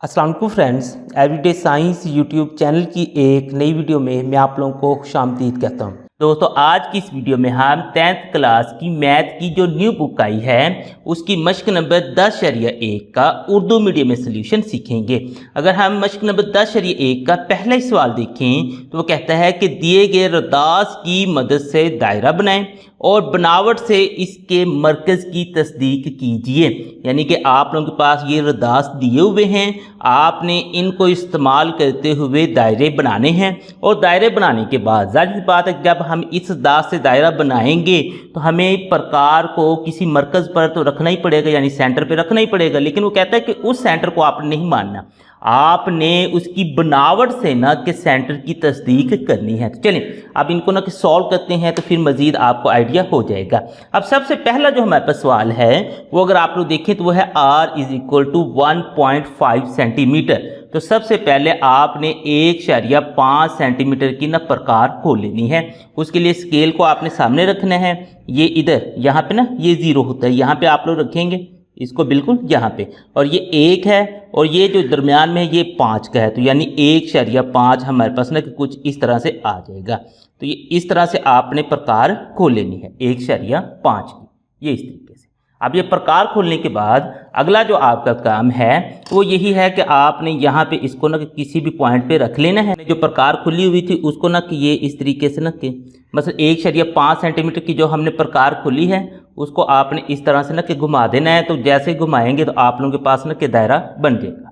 अस्सलाम वालेकुम friends, everyday science YouTube channel की एक नई वीडियो में मैं आप लोगों को खुशामदीद कहता हूँ। दोस्तों, आज की इस वीडियो में हम 10th क्लास की मैथ की जो न्यू बुक आई है उसकी मश्क नंबर 10.1 का उर्दू मीडियम में सोल्यूशन सीखेंगे। अगर हम मश्क नंबर 10.1 का पहला ही सवाल देखें तो वो कहता है कि दिए गए रदास की मदद से दायरा बनाएं और बनावट से इसके मरकज़ की तस्दीक कीजिए। यानी कि आप लोगों के पास ये रदास दिए हुए हैं, आपने इनको इस्तेमाल करते हुए दायरे बनाने हैं और दायरे बनाने के बाद जाहिर सी बात है जब हम इस रदास से दायरा बनाएंगे तो हमें प्रकार को किसी मरकज़ पर तो रखना ही पड़ेगा, यानी सेंटर पे रखना ही पड़ेगा। लेकिन वो कहता है कि उस सेंटर को आपने नहीं मानना, आपने उसकी बनावट से ना कि सेंटर की तस्दीक करनी है। तो चलिए अब इनको ना कि सॉल्व करते हैं तो फिर मज़ीद आपको आइडिया हो जाएगा। अब सबसे पहला जो हमारे पास सवाल है वो अगर आप लोग देखें तो वो है r = 1.5 सेंटीमीटर। तो सबसे पहले आपने 1.5 सेंटीमीटर की ना प्रकार खोल लेनी है। उसके लिए स्केल को आपने सामने रखना है। ये इधर यहाँ पे ना ये 0 होता है, यहाँ पे आप लोग रखेंगे इसको बिल्कुल यहाँ पे, और ये 1 है और ये जो दरमियान में ये 5 का है, तो यानी 1.5 हमारे पास ना कि कुछ इस तरह से आ जाएगा। तो ये इस तरह से आपने प्रकार खोल लेनी है 1.5 की, ये इस तरीके से। अब ये प्रकार खोलने के बाद अगला जो आपका काम है वो यही है कि आपने यहाँ पे इसको ना कि किसी भी पॉइंट पे रख लेना है। जो प्रकार खुली हुई थी उसको ना कि ये इस तरीके से ना कि मतलब 1.5 सेंटीमीटर की जो हमने प्रकार खुली है उसको आपने इस तरह से ना कि घुमा देना है। तो जैसे घुमाएंगे तो आप लोगों के पास ना कि दायरा बन जाएगा।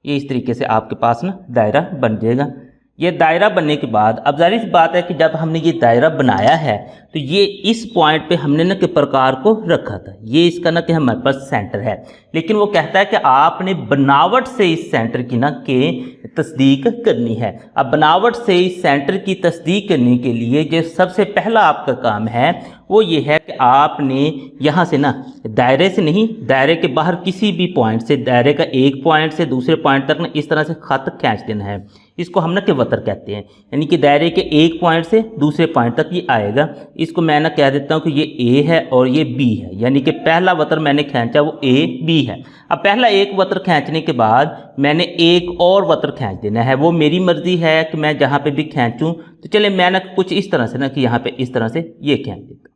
ये इस तरीके से आपके पास ना दायरा बन जाएगा। ये दायरा बनने के बाद अब जाहिर सी बात है कि जब हमने ये दायरा बनाया है तो ये इस पॉइंट पे हमने ना कि प्रकार को रखा था, ये इसका ना कि हमारे पास सेंटर है। लेकिन वो कहता है कि आपने बनावट से इस सेंटर की ना कि तस्दीक करनी है। अब बनावट से इस सेंटर की तस्दीक करने के लिए जो सबसे पहला आपका काम है वो ये है कि आपने यहाँ से ना दायरे से नहीं, दायरे के बाहर किसी भी पॉइंट से, दायरे का एक पॉइंट से दूसरे पॉइंट तक ना इस तरह से खत खींच देना है। इसको हम ना कि वतर कहते हैं, यानी कि दायरे के एक पॉइंट से दूसरे पॉइंट तक ये आएगा। इसको मैं ना कह देता हूँ कि ये ए है और ये बी है, यानी कि पहला वतर मैंने खींचा वो ए बी है। अब पहला एक वतर खींचने के बाद मैंने एक और वतर खींच देना है। वो मेरी मर्जी है कि मैं जहाँ पे भी खींचूँ। तो चले मैं ना कुछ इस तरह से ना कि यहाँ पे इस तरह से ये खींच देता हूँ,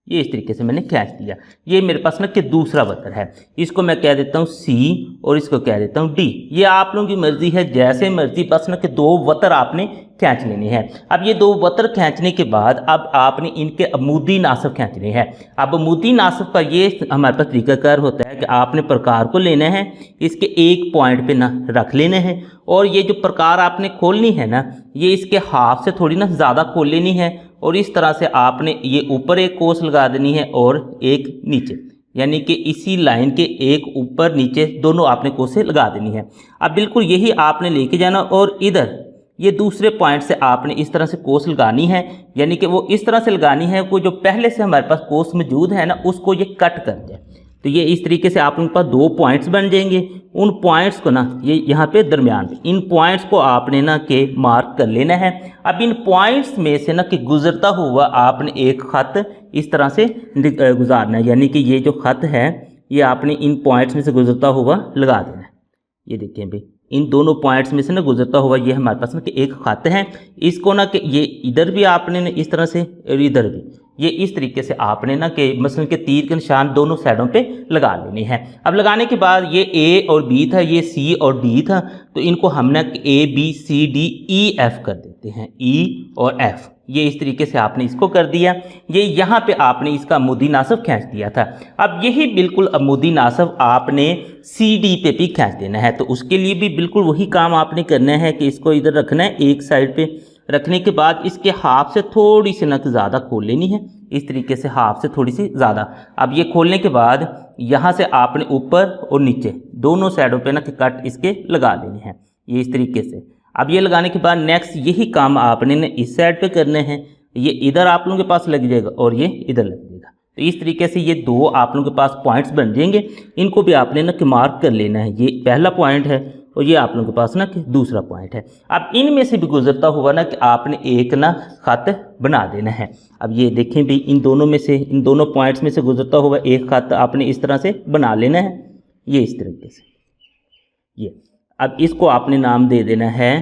ये इस तरीके से मैंने खींच दिया। ये मेरे पास ना कि दूसरा वतर है, इसको मैं कह देता हूँ सी और इसको कह देता हूँ डी। ये आप लोगों की मर्जी है, जैसे मर्जी, बस ना कि 2 वतर आपने खींच लेने हैं। अब ये 2 वतर खींचने के बाद अब आपने इनके अमूदी नासब खींचने हैं। अब अमूदी नासब का ये हमारे पास तरीकाकार होता है कि आपने प्रकार को लेना है, इसके एक पॉइंट पे ना रख लेने हैं और ये जो प्रकार आपने खोलनी है ना ये इसके हाफ से थोड़ी ना ज़्यादा खोल लेनी है और इस तरह से आपने ये ऊपर एक कोस लगा देनी है और एक नीचे, यानी कि इसी लाइन के एक ऊपर नीचे दोनों आपने कोसें लगा देनी है। अब बिल्कुल यही आपने लेके जाना और इधर ये दूसरे पॉइंट से आपने इस तरह से कोस लगानी है, यानी कि वो इस तरह से लगानी है वो जो पहले से हमारे पास कोस मौजूद है ना उसको ये कट कर जाए। तो ये इस तरीके से आप उनके पास 2 पॉइंट्स बन जाएंगे। उन पॉइंट्स को ना ये यहाँ पे दरमियान में इन पॉइंट्स को आपने ना के मार्क कर लेना है। अब इन पॉइंट्स में से ना कि गुजरता हुआ आपने एक ख़त इस तरह से गुजारना है, यानी कि ये जो ख़त है ये आपने इन पॉइंट्स में से गुजरता हुआ लगा देना है। ये देखिए भाई, इन दोनों पॉइंट्स में से ना गुजरता हुआ ये हमारे पास ना कि एक ख़त है। इसको ना कि ये इधर भी आपने इस तरह से और इधर भी ये इस तरीके से आपने ना कि मसलन के तीर के निशान दोनों साइडों पे लगा लेने हैं। अब लगाने के बाद ये ए और बी था, ये सी और डी था, तो इनको हम ना A B C D E F कर देते हैं, ई और एफ। ये इस तरीके से आपने इसको कर दिया। ये यहाँ पे आपने इसका अमूदी नासब खींच दिया था। अब यही बिल्कुल अमूदी नासब आपने सी डी पे भी खींच देना है। तो उसके लिए भी बिल्कुल वही काम आपने करना है कि इसको इधर रखना है, एक साइड पे रखने के बाद इसके हाफ से थोड़ी सी नक ज़्यादा खोल लेनी है, इस तरीके से हाफ से थोड़ी सी ज़्यादा। अब ये खोलने के बाद यहाँ से आपने ऊपर और नीचे दोनों साइडों पे ना कि कट इसके लगा लेने हैं, ये इस तरीके से। अब ये लगाने के बाद नेक्स्ट यही काम आपने ने इस साइड पे करने हैं। ये इधर आप लोगों के पास लग जाएगा और ये इधर लग जाएगा। तो इस तरीके से ये 2 आप लोगों के पास पॉइंट्स बन जाएंगे। इनको भी आपने ना कि मार्क कर लेना है। ये पहला पॉइंट है और ये आप लोगों के पास ना कि दूसरा पॉइंट है। अब इनमें से भी गुजरता हुआ ना कि आपने एक ना खत बना देना है। अब ये देखें भी, इन दोनों में से, इन दोनों पॉइंट्स में से गुजरता हुआ एक खत आपने इस तरह से बना लेना है, ये इस तरीके से। ये अब इसको आपने नाम दे देना है,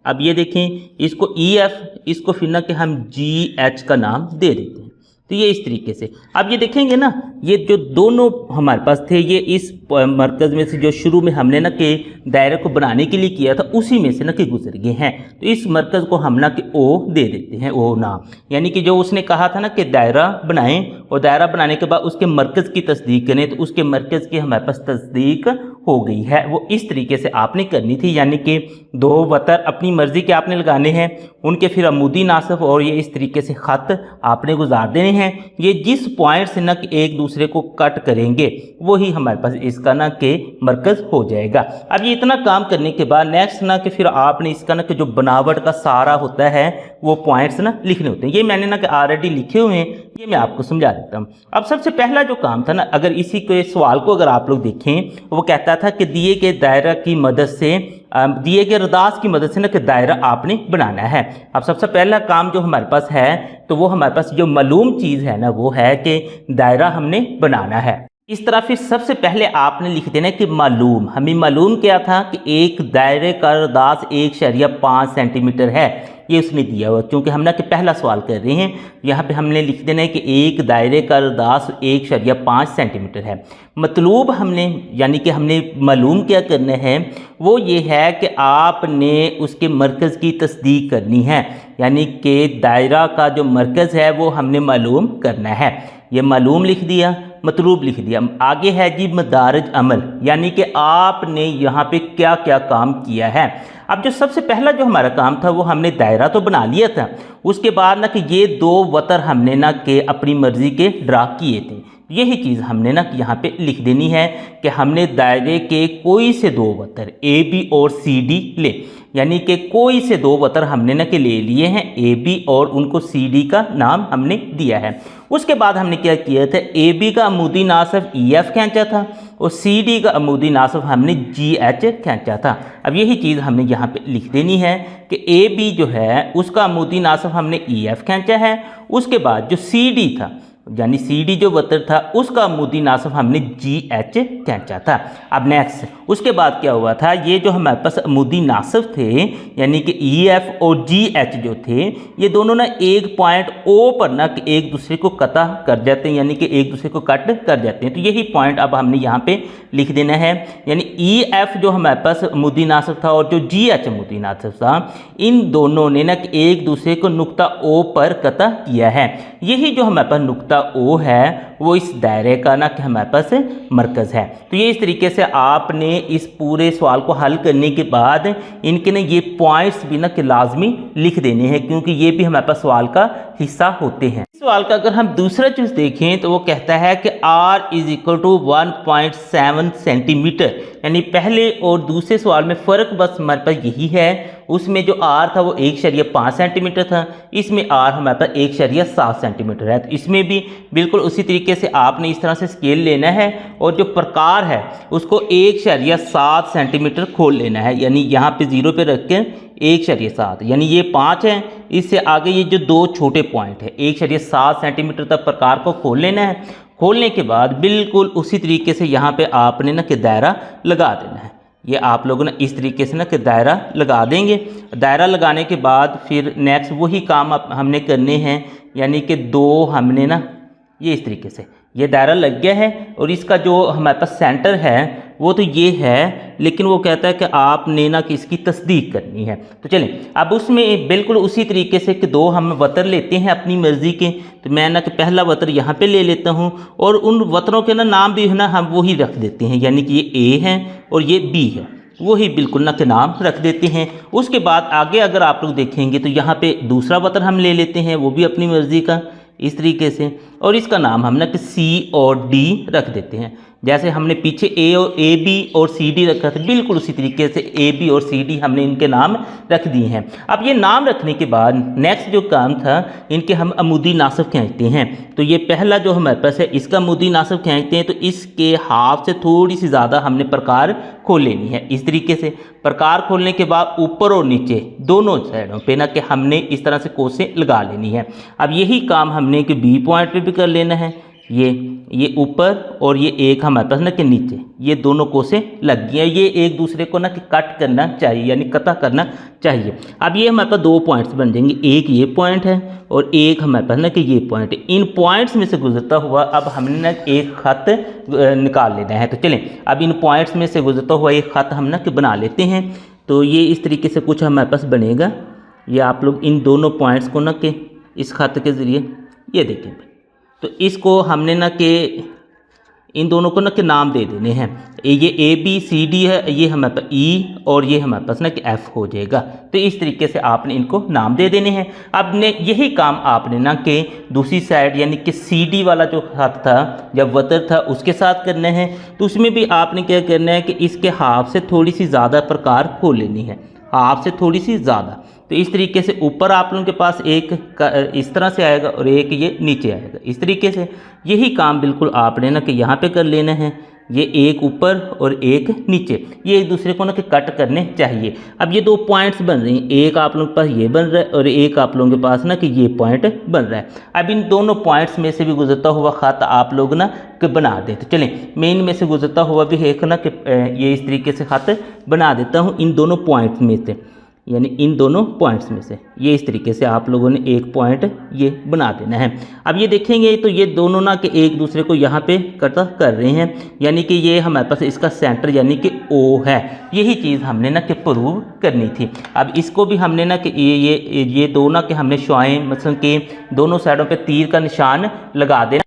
अब ये देखें इसको EF, इसको फिर ना कि हम GH का नाम दे देते हैं। तो ये इस तरीके से अब ये देखेंगे ना, ये जो दोनों हमारे पास थे ये इस मरकज़ में से जो शुरू में हमने ना कि दायरे को बनाने के लिए किया था उसी में से ना कि गुजर गए हैं। तो इस मरकज़ को हम ना कि O दे देते हैं, O नाम, यानी कि जो उसने कहा था ना कि दायरा बनाएं और दायरा बनाने के बाद उसके मरकज़ की तस्दीक करें, तो उसके मरकज़ की हमारे पास तस्दीक हो गई है। वो इस तरीके से आपने करनी थी, यानी कि 2 वतर अपनी मर्ज़ी के आपने लगाने हैं, उनके फिर अमूदी नासब और ये इस तरीके से ख़त आपने गुजार देने हैं। ये जिस पॉइंट से ना कि एक दूसरे को कट करेंगे वही हमारे पास इसका ना कि मरकज़ हो जाएगा। अब ये इतना काम करने के बाद नेक्स्ट ना कि फिर आपने इसका ना कि जो बनावट का सारा होता है वो पॉइंट्स ना लिखने होते हैं। ये मैंने ना कि ऑलरेडी लिखे हुए हैं, ये मैं आपको समझा देता हूँ। अब सबसे पहला जो काम था ना, अगर इसी के सवाल को अगर आप लोग देखें, वो कहता था कि दिए गए दायरा की मदद से, दिए गए रदास की मदद से ना कि दायरा आपने बनाना है। अब सबसे पहला काम जो हमारे पास है तो वो हमारे पास जो मालूम चीज़ है ना वो है कि दायरा हमने बनाना है। इस तरह फिर सबसे पहले आपने लिख देना कि मालूम, हमें मालूम क्या था कि एक दायरे का रदास 1.5 सेंटीमीटर है, ये उसने दिया हुआ। क्योंकि हम ना कि पहला सवाल कर रहे हैं, यहाँ पे हमने लिख देना है कि एक दायरे का रदास 1.5 सेंटीमीटर है। मतलूब हमने यानी कि हमने मालूम क्या करना है वो ये है कि आपने उसके मरकज़ की तस्दीक करनी है, यानी कि दायरा का जो मरकज़ है वो हमने मालूम करना है। ये मालूम लिख दिया, मतलूब लिख दिया। आगे है जी मदारज अमल, यानी कि आपने यहाँ पे क्या क्या काम किया है। अब जो सबसे पहला जो हमारा काम था वो हमने दायरा तो बना लिया था, उसके बाद ना कि ये 2 वतर हमने ना कि अपनी मर्ज़ी के ड्रा किए थे। यही चीज़ हमने ना कि यहाँ पे लिख देनी है कि हमने दायरे के कोई से 2 वतर AB और CD ले, यानी कि कोई से 2 वतर हमने ना कि ले लिए हैं AB और उनको CD का नाम हमने दिया है। उसके बाद हमने क्या किया था, AB का अमूदी नासब EF खींचा था और CD का अमूदी नासब हमने GH खींचा था। अब यही चीज़ हमने यहाँ पे लिख देनी है कि AB जो है उसका अमूदी नासब हमने EF खींचा है, उसके बाद जो CD था यानी CD जो वतर था उसका अमूदी नासब हमने GH खींचा था। अब नेक्स्ट उसके बाद क्या हुआ था, ये जो हमारे पास अमूदी नासब थे यानी कि EF और GH जो थे ये दोनों ना एक पॉइंट O पर ना एक दूसरे को कता कर जाते हैं, यानी कि एक दूसरे को कट कर जाते हैं। तो यही पॉइंट अब हमने यहाँ पे लिख देना है, यानी EF जो हमारे पास अमूदी नासब था और जो GH अमूदी नासब था, इन दोनों ने ना एक दूसरे को नुक्ता O पर कता किया है। यही जो हमारे पास नुक्ता O है वो इस दायरे का ना कि हमारे पास मरकज़ है। तो ये इस तरीके से आपने इस पूरे सवाल को हल करने के बाद इनके ना ये पॉइंट्स भी ना कि लाजमी लिख देने हैं, क्योंकि ये भी हमारे पास सवाल का हिस्सा होते हैं। इस सवाल का अगर हम दूसरा चीज़ देखें तो वो कहता है कि R = 1.7 सेंटीमीटर, यानी पहले और दूसरे सवाल में फ़र्क बस हमारे पास यही है। उसमें जो R था वो 1.5 सेंटीमीटर था, इसमें R हमारे पास 1.7 सेंटीमीटर है। तो इसमें भी बिल्कुल उसी तरीके से आपने इस तरह से स्केल लेना है और जो प्रकार है उसको 1.7 सेंटीमीटर खोल लेना है, यानी यहाँ पे 0 पे रख के 1.7, यानी ये 5 है, इससे आगे ये जो 2 छोटे पॉइंट है 1.7 सेंटीमीटर तक प्रकार को खोल लेना है। खोलने के बाद बिल्कुल उसी तरीके से यहाँ पे आपने ना कि दायरा लगा देना है। ये आप लोगों ने इस तरीके से ना कि दायरा लगा देंगे। दायरा लगाने के बाद फिर नेक्स्ट वही काम हमने करने हैं, यानी कि 2 हमने ना ये इस तरीके से ये दायरा लग गया है और इसका जो हमारे पास सेंटर है वो तो ये है, लेकिन वो कहता है कि आपने ना कि इसकी तस्दीक करनी है। तो चलें अब उसमें बिल्कुल उसी तरीके से कि 2 हम वतर लेते हैं अपनी मर्ज़ी के। तो मैं ना कि पहला वतर यहाँ पे ले लेता हूँ और उन वतरों के ना नाम भी है ना हम वही रख देते हैं, यानी कि ये A है और ये B है, वही बिल्कुल ना के नाम रख देते हैं। उसके बाद आगे अगर आप लोग देखेंगे तो यहाँ पे दूसरा वतर हम ले लेते हैं, वो भी अपनी मर्ज़ी का इस तरीके से, और इसका नाम हम ना कि C और D रख देते हैं। जैसे हमने पीछे AB और CD रखा था, बिल्कुल उसी तरीके से AB और CD हमने इनके नाम रख दिए हैं। अब ये नाम रखने के बाद नेक्स्ट जो काम था, इनके हम अमूदी नासब खींचते हैं। तो ये पहला जो हमारे पास है इसका अमूदी नासब खींचते हैं, तो इसके हाफ से थोड़ी सी ज़्यादा हमने प्रकार खोल लेनी है। इस तरीके से प्रकार खोलने के बाद ऊपर और नीचे दोनों साइडों पे ना कि हमने इस तरह से कोसें लगा लेनी है। अब यही काम हमने कि B पॉइंट पे भी कर लेना है, ये ऊपर और ये एक हमारे पास ना कि नीचे, ये दोनों कोसें लग गई हैं। ये एक दूसरे को ना कि कट करना चाहिए, यानी कता करना चाहिए। अब ये हमारे पास 2 पॉइंट्स बन जाएंगे, एक ये पॉइंट है और एक हमारे पास ना कि ये पॉइंट है। इन पॉइंट्स में से गुजरता हुआ अब हमने ना एक खत निकाल लेना है। तो चलें अब इन पॉइंट्स में से गुजरता हुआ एक खत हम ना कि बना लेते हैं। तो ये इस तरीके से कुछ हमारे पास बनेगा। ये आप लोग इन दोनों पॉइंट्स को ना कि इस खत के ज़रिए ये देखें, तो इसको हमने ना कि इन दोनों को ना कि नाम दे देने हैं। ये ABCD है, ये हमारे पास E और ये हमारे पास ना कि F हो जाएगा। तो इस तरीके से आपने इनको नाम दे देने हैं। अब ने यही काम आपने ना कि दूसरी साइड यानी कि CD वाला जो खत था जब वतर था उसके साथ करना है। तो उसमें भी आपने क्या करना है कि इसके हाफ से थोड़ी सी ज़्यादा प्रकार खोल लेनी है, हाफ से थोड़ी सी ज़्यादा। तो इस तरीके से ऊपर आप लोगों के पास एक इस तरह से आएगा और एक ये नीचे आएगा। इस तरीके से यही काम बिल्कुल आपने ना कि यहाँ पे कर लेना है। ये एक ऊपर और एक नीचे, ये एक दूसरे को ना कि कट करने चाहिए। अब ये 2 पॉइंट्स बन रही हैं, एक आप लोगों के पास ये बन रहा है और एक आप लोगों के पास ना कि ये पॉइंट बन रहा है। अब इन दोनों पॉइंट्स में से भी गुजरता हुआ खत आप लोग ना कि बना दें। तो चलें मैं इनमें से गुजरता हुआ भी एक ना कि ये इस तरीके से खत बना देता हूँ इन दोनों पॉइंट्स में से, यानी इन दोनों पॉइंट्स में से। ये इस तरीके से आप लोगों ने एक पॉइंट ये बना देना है। अब ये देखेंगे तो ये दोनों ना कि एक दूसरे को यहाँ पे कट कर रहे हैं, यानी कि ये हमारे पास इसका सेंटर यानी कि O है। यही चीज़ हमने ना कि प्रूव करनी थी। अब इसको भी हमने ना कि ये दो ना कि हमने शुआएं मसलन के दोनों साइडों पे तीर का निशान लगा देना।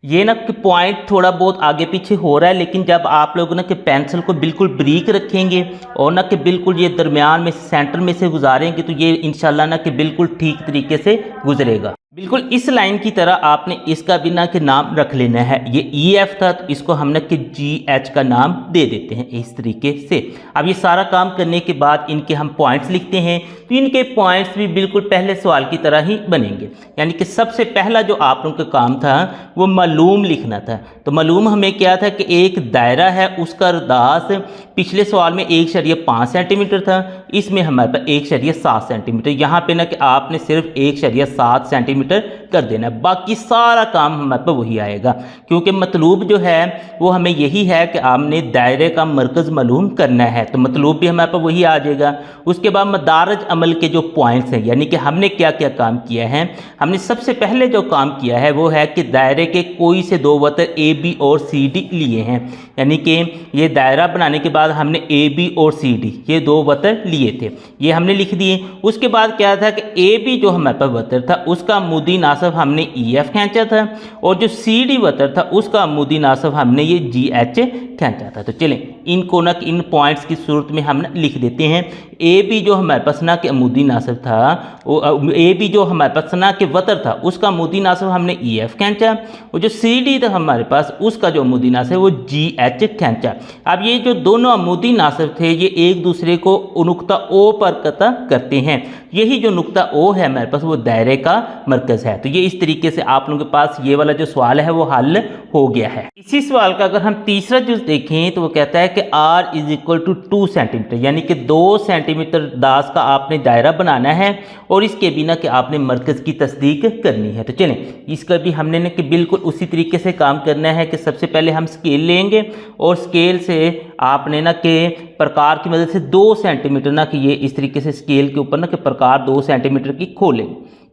ये ना कि पॉइंट थोड़ा बहुत आगे पीछे हो रहा है, लेकिन जब आप लोग ना कि पेंसिल को बिल्कुल ब्रीक रखेंगे और ना कि बिल्कुल ये दरमियान में सेंटर में से गुजारेंगे तो ये इंशाल्लाह ना कि बिल्कुल ठीक तरीके से गुजरेगा। बिल्कुल इस लाइन की तरह आपने इसका भी ना कि नाम रख लेना है। ये EF था तो इसको हम ना कि GH का नाम दे देते हैं इस तरीके से। अब ये सारा काम करने के बाद इनके हम पॉइंट्स लिखते हैं। तो इनके पॉइंट्स भी बिल्कुल पहले सवाल की तरह ही बनेंगे, यानी कि सबसे पहला जो आप लोगों का काम था वो मालूम लिखना था। तो मालूम हमें क्या था कि एक दायरा है, उसका रदास पिछले सवाल में 1.5 सेंटीमीटर था, इसमें हमारे पास 1.7 सेंटीमीटर। यहाँ पे ना कि आपने सिर्फ 1.7 सेंटीमीटर कर देना है, बाकी सारा काम हमारे पास वही आएगा, क्योंकि मतलूब जो है वो हमें यही है कि आपने दायरे का मरकज़ मालूम करना है। तो मतलूब भी हमारे पास वही आ जाएगा। उसके बाद मदारज अमल के जो पॉइंट्स हैं, यानी कि हमने क्या क्या काम किया है। हमने सबसे पहले जो काम किया है वो है कि दायरे के कोई से 2 वतर AB और CD लिए हैं, यानी कि ये दायरा बनाने के बाद हमने AB और CD ये 2 वतर लिए थे, ये हमने लिख दिए। उसके बाद क्या था कि AB जो हमारे पास वतर था उसका मुदी नासब हमने EF खींचा था और जो CD वतर था उसका मुदी नासब हमने ये GH खींचा था। तो चलें इनको ना इन पॉइंट्स की सूरत में हम लिख देते हैं। AB जो हमारे पास ना के अमूदी नासब था, वो AB जो हमारे पास ना के वतर था उसका अमूदी नासब हमने EF खींचा, और जो CD था हमारे पास उसका जो अमूदी नासब वो GH खींचा। अब ये जो दोनों अमूदी नासब थे ये एक दूसरे को नुक्ता O पर कता करते हैं। यही जो नुक्ता O है हमारे पास वो दायरे का मरकज़ है। तो ये इस तरीके से आप लोगों के पास ये वाला जो सवाल है वो हल हो गया है। इसी सवाल का अगर हम तीसरा जुज़ देखें तो वो कहता है कि R = 2 सेंटीमीटर, यानी कि 2 सेंटीमीटर दास का आपने दायरा बनाना है और इसके बिना कि आपने मरकज़ की तस्दीक करनी है। तो चलें इसका भी हमने ना कि बिल्कुल उसी तरीके से काम करना है कि सबसे पहले हम स्केल लेंगे और स्केल से आपने ना कि प्रकार की मदद से 2 सेंटीमीटर ना कि ये इस तरीके से स्केल के ऊपर ना कि प्रकार 2 सेंटीमीटर की खोलें।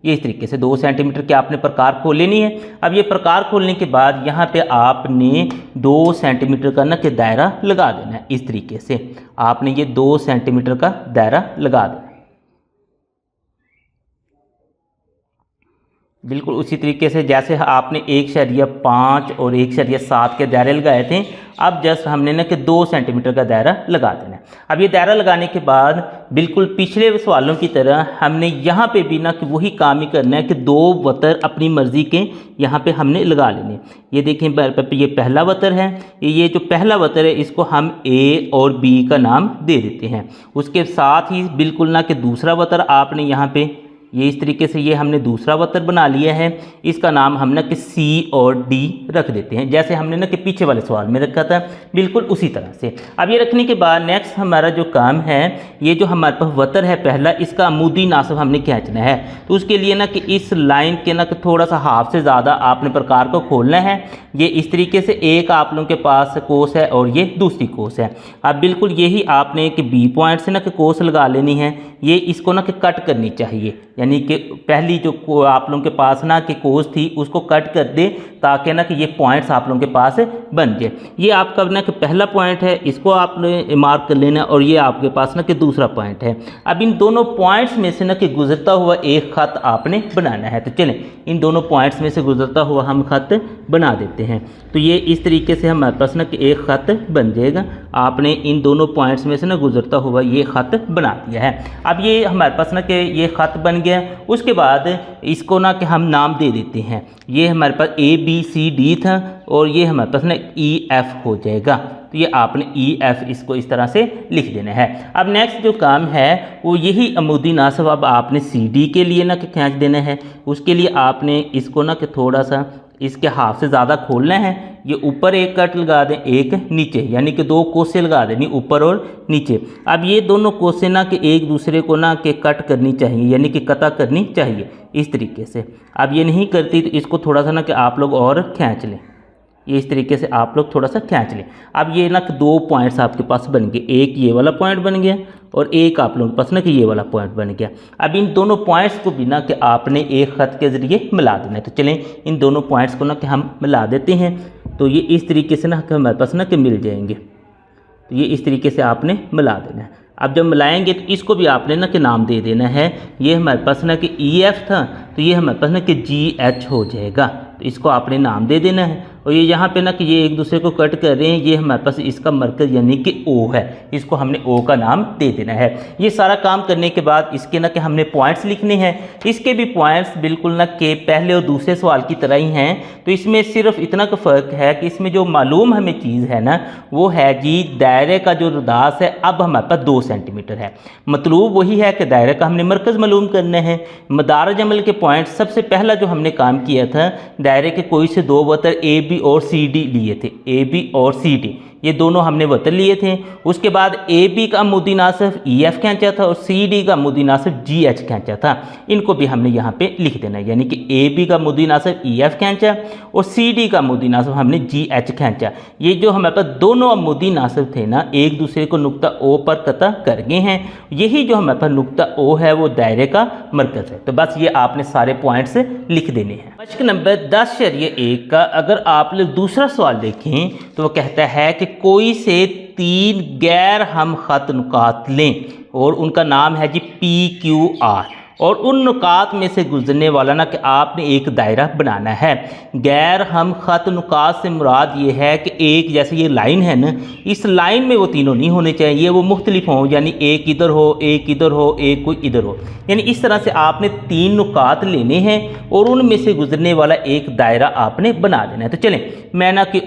ये इस तरीके से 2 सेंटीमीटर की आपने प्रकार खोल लेनी है। अब ये प्रकार खोलने के बाद यहाँ पे आपने 2 सेंटीमीटर का ना कि दायरा लगा देना है। इस तरीके से आपने ये 2 सेंटीमीटर का दायरा लगा देना है, बिल्कुल उसी तरीके से जैसे आपने 1.5 और 1.7 के दायरे लगाए थे। अब जस्ट हमने ना कि 2 सेंटीमीटर का दायरा लगा देना है। अब ये दायरा लगाने के बाद बिल्कुल पिछले सवालों की तरह हमने यहाँ पे भी ना कि वही काम ही करना है कि 2 वतर अपनी मर्ज़ी के यहाँ पे हमने लगा लेने। ये देखें ये पहला वतर है, ये जो पहला वतर है इसको हम A और B का नाम दे देते हैं। उसके साथ ही बिल्कुल ना कि दूसरा वतर आपने यहाँ पे ये इस तरीके से ये हमने दूसरा वतर बना लिया है। इसका नाम हम ना कि सी और डी रख देते हैं, जैसे हमने ना कि पीछे वाले सवाल में रखा था, बिल्कुल उसी तरह से। अब ये रखने के बाद नेक्स्ट हमारा जो काम है, ये जो हमारे पास वतर है पहला, इसका अमूदी नासब हमने खींचना है। तो उसके लिए ना कि इस लाइन के ना कि थोड़ा सा हाफ से ज़्यादा आपने प्रकार को खोलना है। ये इस तरीके से एक आप लोगों के पास कोस है और ये दूसरी कोस है। अब बिल्कुल यही आपने कि बी पॉइंट से ना कि कोस लगा लेनी है। ये इसको ना कि कट करनी चाहिए, यानी कि पहली जो आप लोगों के पास ना कि कोस थी उसको कट कर दे, ताकि ना कि ये पॉइंट्स आप लोगों के पास बन जाए। ये आपका ना कि पहला पॉइंट है, इसको आपने मार्क कर लेना, और ये आपके पास ना कि दूसरा पॉइंट है। अब इन दोनों पॉइंट्स में से ना कि गुजरता हुआ एक खत आपने बनाना है। तो चलें इन दोनों पॉइंट्स में से गुजरता हुआ हम खत बना देते हैं। तो ये इस तरीके से हमारे पास ना कि एक खत बन जाएगा। आपने इन दोनों पॉइंट्स में से ना गुजरता हुआ ये खत बना दिया है। अब ये हमारे पास ना कि ये खत बन गया। उसके बाद इसको ना कि हम नाम दे देते हैं। ये हमारे पास ABCD था और ये हमारे पास ना EF हो जाएगा। तो ये आपने EF इसको इस तरह से लिख देना है। अब नेक्स्ट जो काम है वो यही अमूदी नासब अब आपने CD के लिए ना कि खींच देना है। उसके लिए आपने इसको ना कि थोड़ा सा इसके हाफ से ज़्यादा खोलना है। ये ऊपर एक कट लगा दें, एक नीचे, यानी कि दो कोसे लगा देनी ऊपर और नीचे। अब ये दोनों कोसे ना कि एक दूसरे को ना कि कट करनी चाहिए, यानी कि कता करनी चाहिए इस तरीके से। अब ये नहीं करती तो इसको थोड़ा सा ना कि आप लोग और खींच लें। ये इस तरीके से आप लोग थोड़ा सा खींच लें। अब ये ना कि दो पॉइंट्स आपके पास बन गए, एक ये वाला पॉइंट बन गया और एक आप लोगों के पास ना कि ये वाला पॉइंट बन गया। अब इन दोनों पॉइंट्स को भी ना कि आपने एक खत के ज़रिए मिला देना है। तो चलें इन दोनों पॉइंट्स को ना कि हम मिला देते हैं। तो ये इस तरीके से ना कि हमारे पास ना कि मिल जाएंगे। तो ये इस तरीके से आपने मिला देना है। अब जब मिलाएंगे तो इसको भी आपने ना कि नाम दे देना है। ये हमारे पास ना कि EF था, तो ये हमारे पास ना कि GH हो जाएगा। तो इसको आपने नाम दे देना है। और ये यहाँ पे ना कि ये एक दूसरे को कट कर रहे हैं, ये हमारे पास इसका मरकज़ यानी कि O है, इसको हमने O का नाम दे देना है। ये सारा काम करने के बाद इसके ना कि हमने पॉइंट्स लिखने हैं। इसके भी पॉइंट्स बिल्कुल ना कि पहले और दूसरे सवाल की तरह ही हैं। तो इसमें सिर्फ इतना का फ़र्क है कि इसमें जो मालूम हमें चीज़ है ना वो है जी दायरे का जो रदास है अब हमारे पास 2 सेंटीमीटर है। मतलूब वही है कि दायरे का हमने मरकज़ मालूम करना है। मदारज अमल के पॉइंट सबसे पहला जो हमने काम किया था, दायरे के कोई से दो वतर AB और CD लिए थे। AB और CD ये दोनों हमने वतर लिए थे। उसके बाद AB का अमूदी नासिब EF खींचा था और CD का अमूदी नासिब GH खींचा था। इनको भी हमने यहाँ पे लिख देना है, यानी कि AB का अमूदी नासिब EF खींचा और CD का अमूदी नासिब हमने GH खींचा। ये जो हमारे पास दोनों अमूदी नासिब थे ना एक दूसरे को नुक्ता O पर कता कर गए हैं। यही जो हमारे पास नुक्ता O है वो दायरे का मरकज़ है। तो बस ये आपने सारे पॉइंट्स लिख देने हैं। मश्क नंबर 10(1) का अगर आप लोग दूसरा सवाल देखें तो वो कहता है कि कोई से 3 गैर हम खत नुकात लें और उनका नाम है जी PQR, और उन नुकात में से गुजरने वाला ना कि आपने एक दायरा बनाना है। गैर हम खत नुकात से मुराद ये है कि एक जैसे ये लाइन है ना, इस लाइन में वो तीनों नहीं होने चाहिए, वो मुख्तलिफ हों, यानी एक इधर हो, एक इधर हो, एक कोई इधर हो। यानी इस तरह से आपने 3 नुकात लेने हैं और उनमें से गुजरने वाला एक दायरा आपने बना देना है। तो चलें मैं ना कि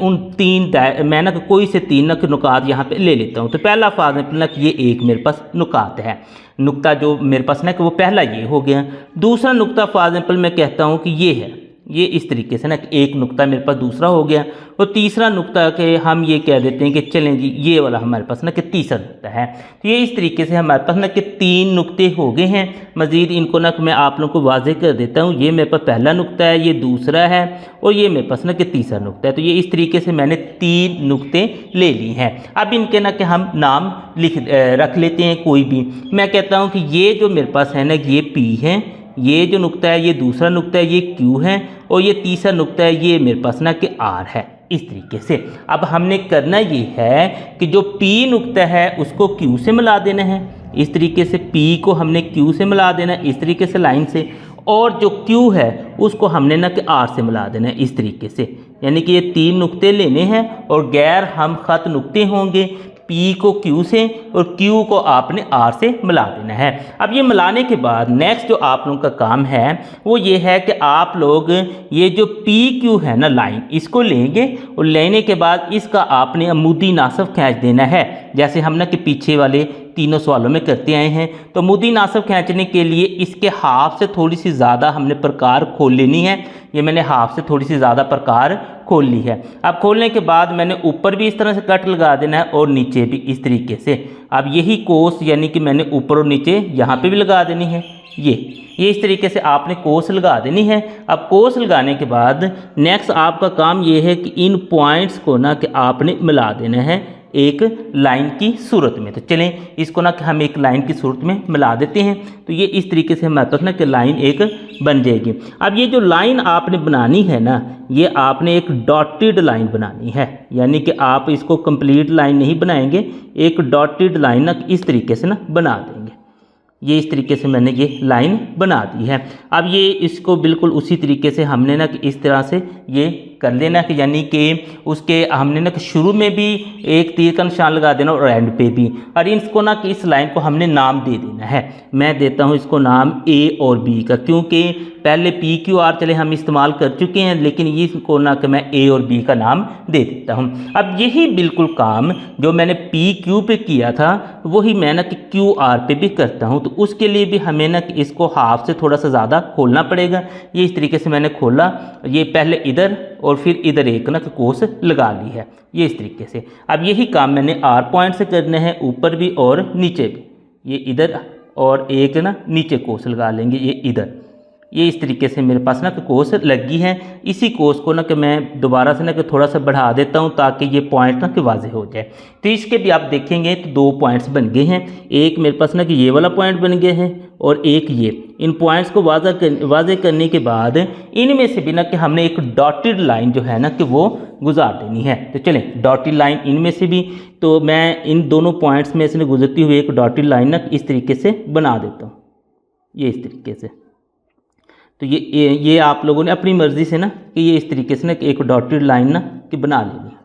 मैं ना कि कोई से 3 ना कि नुकात यहाँ पे ले लेता हूँ। तो पहला फॉर एग्जाम्पल ना कि ये एक मेरे पास नुकात है, नुक्ता जो मेरे पास ना कि वो पहला ये हो गया। दूसरा नुक्ता फॉर एग्जाम्पल मैं कहता हूँ कि ये है, ये इस तरीके से ना कि एक नुक्ता मेरे पास दूसरा हो गया। और तीसरा नुक्ता के हम ये कह देते हैं कि चलें जी ये वाला हमारे पास ना कि तीसरा नुक्ता है। तो ये इस तरीके से हमारे पास ना कि 3 नुक्ते हो गए हैं। मज़ीद इनको ना मैं आप लोगों को वाज़ेह कर देता हूँ। ये मेरे पास पहला नुक्ता है, ये दूसरा है और ये मेरे पास ना कि तीसरा नुक्ता है। तो ये इस तरीके से मैंने 3 नुक्ते ले ली हैं। अब इनके ना कि हम नाम रख लेते हैं कोई भी। मैं कहता हूँ कि ये जो मेरे पास है ना ये P है, ये जो नुक्ता है ये दूसरा नुक्ता है ये Q है और ये तीसरा नुक्ता है ये मेरे पास ना कि R है। इस तरीके से अब हमने करना ये है कि जो P नुक्ता है उसको Q से मिला देना है। इस तरीके से P को हमने Q से मिला देना है इस तरीके से लाइन से, और जो Q है उसको हमने ना कि R से मिला देना है इस तरीके से। यानी कि ये 3 नुक्ते लेने हैं और गैर हम खत नुक्ते होंगे। P को Q से और Q को आपने R से मिला देना है। अब ये मिलाने के बाद नेक्स्ट जो आप लोगों का काम है वो ये है कि आप लोग ये जो PQ है ना लाइन, इसको लेंगे और लेने के बाद इसका आपने अमूदी नासब खींच देना है। जैसे हम ना कि पीछे वाले तीनों सवालों में करते आए हैं। तो मुद्दी नासब खींचने के लिए इसके हाफ से थोड़ी सी ज़्यादा हमने प्रकार खोल लेनी है। ये मैंने हाफ से थोड़ी सी ज़्यादा प्रकार खोल ली है। अब खोलने के बाद मैंने ऊपर भी इस तरह से कट लगा देना है और नीचे भी इस तरीके से। अब यही कोस यानी कि मैंने ऊपर और नीचे यहाँ पे भी लगा देनी है। ये इस तरीके से आपने कोस लगा देनी है। अब कोस लगाने के बाद नेक्स्ट आपका काम ये है कि इन पॉइंट्स को ना कि आपने मिला देना है एक लाइन की सूरत में। तो चलें इसको ना कि हम एक लाइन की सूरत में मिला देते हैं। तो ये इस तरीके से हमारे पास ना कि लाइन एक बन जाएगी। अब ये जो लाइन आपने बनानी है ना, ये आपने एक डॉटेड लाइन बनानी है, यानी कि आप इसको कंप्लीट लाइन नहीं बनाएंगे, एक डॉटेड लाइन ना इस तरीके से ना बना देंगे। ये इस तरीके से मैंने ये लाइन बना दी है। अब ये इसको बिल्कुल उसी तरीके से हमने ना कि इस तरह से ये कर लेना कि यानी कि उसके हमने ना कि शुरू में भी एक तीर का निशान लगा देना और एंड पे भी। और इसको ना कि इस लाइन को हमने नाम दे देना है। मैं देता हूँ इसको नाम ए और बी का, क्योंकि पहले पी क्यू आर चले हम इस्तेमाल कर चुके हैं, लेकिन इसको ना कि मैं ए और बी का नाम दे देता हूँ। अब यही बिल्कुल काम जो मैंने पी क्यू पे किया था वही मैं ना कि क्यू आर पे भी करता हूँ। तो उसके लिए भी हमें ना कि इसको हाफ से थोड़ा सा ज़्यादा खोलना पड़ेगा। ये इस तरीके से मैंने खोला, ये पहले इधर और फिर इधर एक ना कोस लगा ली है, ये इस तरीके से। अब यही काम मैंने आर पॉइंट से करने हैं, ऊपर भी और नीचे भी। ये इधर और एक ना नीचे कोस लगा लेंगे, ये इधर। ये इस तरीके से मेरे पास ना कि कोस लगी है। इसी कोस को ना कि मैं दोबारा से ना कि थोड़ा सा बढ़ा देता हूँ ताकि ये पॉइंट ना कि वाज़े हो जाए। तो इसके भी आप देखेंगे तो दो पॉइंट्स बन गए हैं। एक मेरे पास ना कि ये वाला पॉइंट बन गया है और एक ये। इन पॉइंट्स को वाज़े करने के बाद इनमें से भी ना कि हमने एक डॉटेड लाइन जो है ना कि वो गुजार देनी है। तो चलें डॉटेड लाइन इनमें से भी, तो मैं इन दोनों पॉइंट्स में से गुजरती हुई एक डॉटेड लाइन ना इस तरीके से बना देता हूँ, ये इस तरीके से। तो ये आप लोगों ने अपनी मर्ज़ी से ना कि ये इस तरीके से ना एक डॉटेड लाइन ना कि बना लेनी है,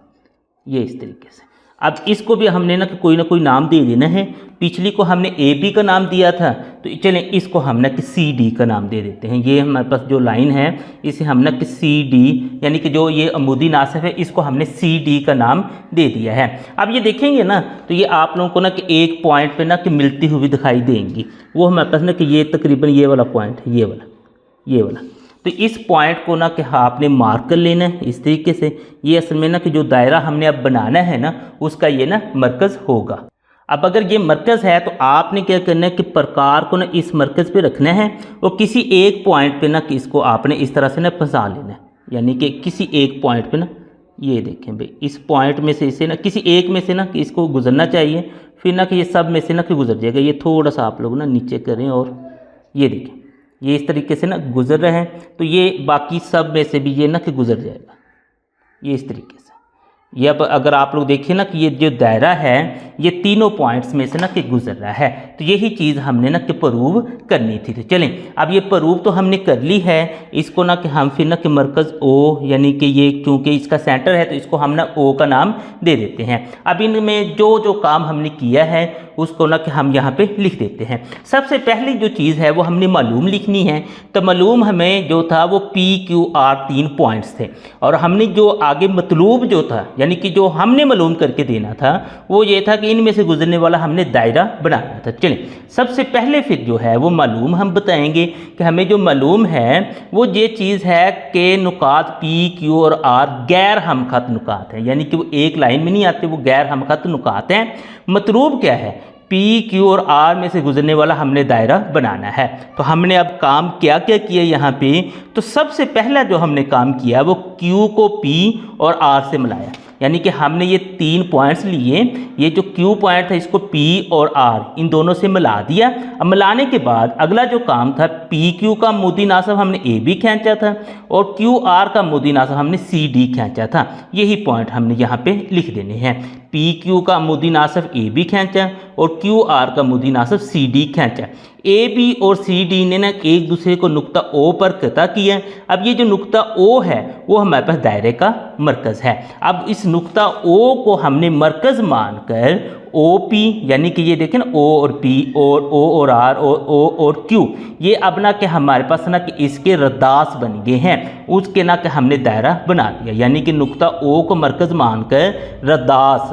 ये इस तरीके से। अब इसको भी हमने ना कोई नाम दे देना है। पिछली को हमने ए बी का नाम दिया था, तो चलें इसको हम ना कि सी डी का नाम दे देते हैं। ये हमारे पास जो लाइन है इसे हम ना कि सी डी यानी कि जो ये अमूदी नासिब है इसको हमने सी डी का नाम दे दिया है। अब ये देखेंगे ना तो ये आप लोगों को ना कि एक पॉइंट पे ना कि मिलती हुई दिखाई देंगी। वो हमारे पास ना कि ये तकरीबन ये वाला पॉइंट है, ये वाला। तो इस पॉइंट को ना कि आपने मार्क कर लेना है इस तरीके से। ये असल में ना कि जो दायरा हमने अब बनाना है ना उसका ये ना मरकज़ होगा। अब अगर ये मरकज़ है तो आपने क्या करना है कि प्रकार को ना इस मरकज़ पे रखना है और किसी एक पॉइंट पे ना कि इसको आपने इस तरह से ना फंसा लेना है, यानी कि किसी एक पॉइंट पे ना, ये देखें भाई इस पॉइंट में से इसे ना किसी एक में से ना कि इसको गुजरना चाहिए, फिर ना कि ये सब में से ना कि गुजर जाएगा। ये थोड़ा सा आप लोग ना नीचे करें और ये देखें ये इस तरीके से ना गुजर रहे हैं, तो ये बाकी सब में से भी ये ना कि गुजर जाएगा, ये इस तरीके से। ये अब अगर आप लोग देखिए ना कि ये जो दायरा है ये तीनों पॉइंट्स में से ना कि गुजर रहा है। तो यही चीज़ हमने ना कि प्रूव करनी थी। तो चलें अब ये प्रूव तो हमने कर ली है। इसको ना कि हम फिर ना कि मरकज़ ओ यानी कि ये क्योंकि इसका सेंटर है तो इसको हम ना ओ का नाम दे देते हैं। अब इनमें जो जो काम हमने किया है उसको ना कि हम यहाँ पे लिख देते हैं। सबसे पहली जो चीज़ है वो हमने मालूम लिखनी है। तो मालूम हमें जो था वो पी क्यू आर 3 पॉइंट्स थे और हमने जो आगे मतलूब जो था यानी कि जो हमने मालूम करके देना था वो ये था कि इनमें से गुजरने वाला हमने दायरा बनाना था। चलें सबसे पहले फिर जो है वो मालूम हम बताएंगे कि हमें जो मालूम है वो ये चीज़ है कि नुकात पी क्यू और आर गैर हमखत नुकात हैं, यानी कि वो एक लाइन में नहीं आते, वो गैर हमखत नुकात हैं। मतलूब क्या है, पी क्यू और आर में से गुजरने वाला हमने दायरा बनाना है। तो हमने अब काम क्या क्या किया यहाँ पे, तो सबसे पहला जो हमने काम किया वो क्यू को पी और आर से मिलाया, यानी कि हमने ये 3 पॉइंट्स लिए, ये जो क्यू पॉइंट था इसको पी और आर इन दोनों से मिला दिया। अब मिलाने के बाद अगला जो काम था पी क्यू का मुद्दी नासब हमने ए बी खींचा था और क्यू आर का मुद्दी नासब हमने सी डी खींचा था। यही पॉइंट हमने यहाँ पे लिख देने हैं। पी क्यू का मुद्दी नासब ए बी खींचा और क्यू आर का मुद्दी नासब सी डी खींचा। ए बी और सी डी ने ना एक दूसरे को नुक्ता ओ पर कता किया। अब ये जो नुक्ता ओ है वो हमारे पास दायरे का मरकज़ है। अब इस नुक्ता ओ को हमने मरकज़ मानकर ओ पी यानी कि ये देखें ना ओ और पी और ओ और आर और ओ और क्यू, ये अब ना कि हमारे पास ना कि इसके रद्दास बन गए हैं, उसके ना कि हमने दायरा बना दिया, यानी कि नुक्ता ओ को मरकज़ मानकर रद्दास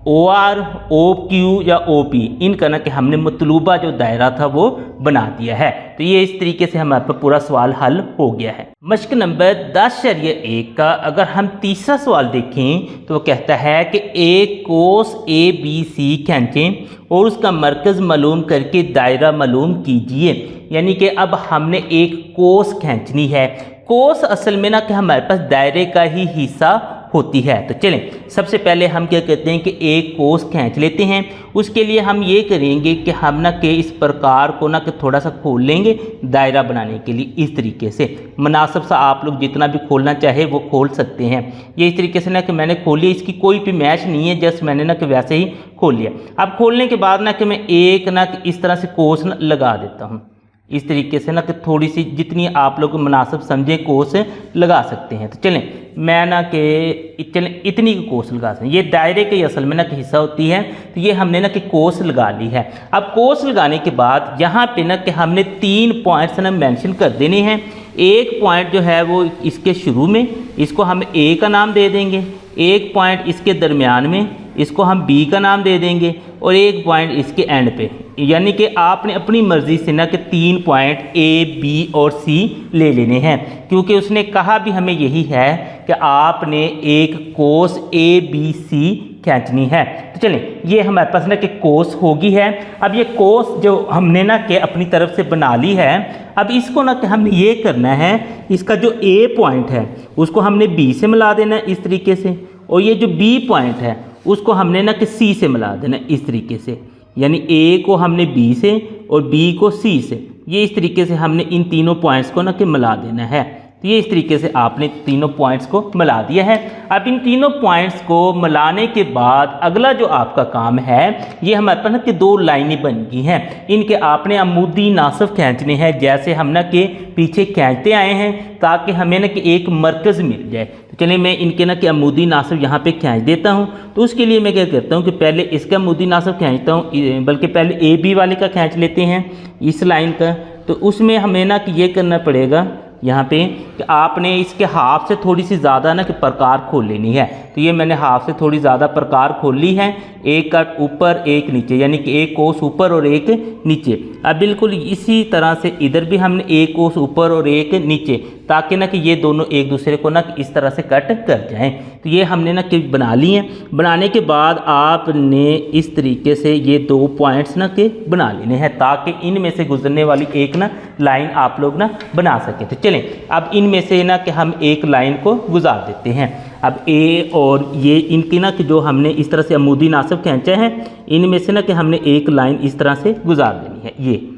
OR, OQ या OP इनका ना कि हमने मतलूबा जो दायरा था वो बना दिया है। तो ये इस तरीके से हमारे पर पूरा सवाल हल हो गया है। मश्क नंबर 10.1 का अगर हम तीसरा सवाल देखें तो वो कहता है कि एक कोस ABC खींचें और उसका मरकज़ मालूम करके दायरा मालूम कीजिए। यानी कि अब हमने एक कोस खींचनी है। कोस असल में ना कि हमारे पास दायरे का ही हिस्सा होती है। तो चलें सबसे पहले हम क्या कहते हैं कि एक कोस खींच लेते हैं। उसके लिए हम ये करेंगे कि हम ना कि इस प्रकार को ना कि थोड़ा सा खोल लेंगे दायरा बनाने के लिए। इस तरीके से मुनासिब सा आप लोग जितना भी खोलना चाहे वो खोल सकते हैं। ये इस तरीके से ना कि मैंने खोल लिया, इसकी कोई भी मैच नहीं है, जस्ट मैंने ना कि वैसे ही खोल लिया। अब खोलने के बाद ना कि मैं एक ना कि इस तरह से कोस लगा देता हूँ। इस तरीके से ना कि थोड़ी सी जितनी आप लोग मुनासिब समझें कोस लगा सकते हैं। तो चलें मैं ना कि चलें इतनी कोस लगा सकते हैं। ये दायरे के असल में ना कि हिस्सा होती है। तो ये हमने ना कि कोस लगा ली है। अब कोस लगाने के बाद यहाँ पे ना कि हमने 3 पॉइंट्स ना मेंशन कर देने हैं। एक पॉइंट जो है वो इसके शुरू में, इसको हम A का नाम दे देंगे। एक पॉइंट इसके दरमियान में, इसको हम B का नाम दे देंगे। और एक पॉइंट इसके एंड पे। यानी कि आपने अपनी मर्ज़ी से ना कि 3 पॉइंट A, B और C ले लेने हैं, क्योंकि उसने कहा भी हमें यही है कि आपने एक कोस ABC खींचनी है। तो चलें ये हमारे पास ना कि कोस होगी है। अब ये कोस जो हमने ना कि अपनी तरफ से बना ली है, अब इसको ना कि हमने ये करना है, इसका जो A पॉइंट है उसको हमने B से मिला देना है इस तरीके से। और ये जो B पॉइंट है उसको हमने ना कि C से मिला देना है इस तरीके से। यानी A को हमने B से और B को C से, ये इस तरीके से हमने इन तीनों पॉइंट्स को ना कि मिला देना है। तो ये इस तरीके से आपने तीनों पॉइंट्स को मिला दिया है। अब इन तीनों पॉइंट्स को मिलाने के बाद अगला जो आपका काम है, ये हमारे पास ना कि 2 लाइनें बन गई हैं। इनके आपने अमूदी नासिब खींचने हैं, जैसे हम ना कि पीछे खींचते आए हैं, ताकि हमें ना कि एक मरकज़ मिल जाए। तो चलिए मैं इनके ना कि अमूदी नासिब यहाँ पे खींच देता हूँ। तो उसके लिए मैं क्या करता हूँ कि पहले इसका अमूदी नासिब खींचता हूँ, बल्कि पहले AB वाले का खींच लेते हैं इस लाइन का। तो उसमें हमें ना कि ये करना पड़ेगा यहाँ पे कि आपने इसके हाफ से थोड़ी सी ज़्यादा ना कि प्रकार खोल लेनी है। तो ये मैंने हाफ से थोड़ी ज़्यादा प्रकार खोल ली है। एक कट ऊपर एक नीचे, यानी कि एक कोस ऊपर और एक नीचे। अब बिल्कुल इसी तरह से इधर भी हमने एक कोस ऊपर और एक नीचे, ताकि ना कि ये दोनों एक दूसरे को ना इस तरह से कट कर जाएं। तो ये हमने ना कि बना ली हैं। बनाने के बाद आपने इस तरीके से ये 2 पॉइंट्स ना के बना लेने हैं, ताकि इनमें से गुजरने वाली एक ना लाइन आप लोग ना बना सकें। तो चलें अब इनमें से ना कि हम एक लाइन को गुजार देते हैं। अब A और ये इनकी ना कि जो हमने इस तरह से अमूदी नासिब खींचा है, इनमें से ना कि हमने एक लाइन इस तरह से गुजार देनी है। ये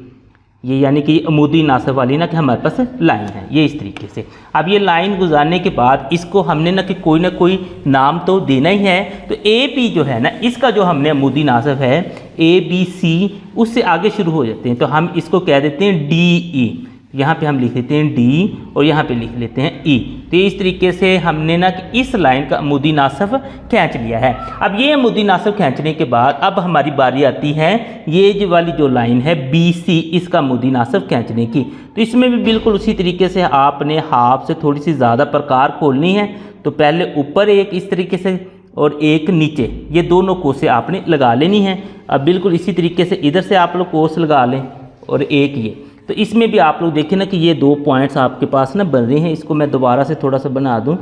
यानी कि अमूदी नासिब वाली ना कि हमारे पास लाइन है, ये इस तरीके से। अब ये लाइन गुजारने के बाद इसको हमने ना कि कोई ना कोई नाम तो देना ही है। तो AP जो है ना, इसका जो हमने अमूदी नासिब है ABC, उससे आगे शुरू हो जाते हैं। तो हम इसको कह देते हैं DE। यहाँ पे हम लिख लेते हैं D और यहाँ पे लिख लेते हैं E। तो इस तरीके से हमने ना कि इस लाइन का अमूदी नासिब खींच लिया है। अब ये अमूदी नासिब खींचने के बाद अब हमारी बारी आती है ये जो वाली जो लाइन है BC, इसका अमूदी नासिब खींचने की। तो इसमें भी बिल्कुल उसी तरीके से आपने हाफ से थोड़ी सी ज़्यादा प्रकार खोलनी है। तो पहले ऊपर एक इस तरीके से और एक नीचे, ये दोनों कोसें आपने लगा लेनी है। अब बिल्कुल इसी तरीके से इधर से आप लोग कोस लगा लें और एक ये। तो इसमें भी आप लोग देखें ना कि ये 2 पॉइंट्स आपके पास ना बन रहे हैं। इसको मैं दोबारा से थोड़ा सा बना दूं।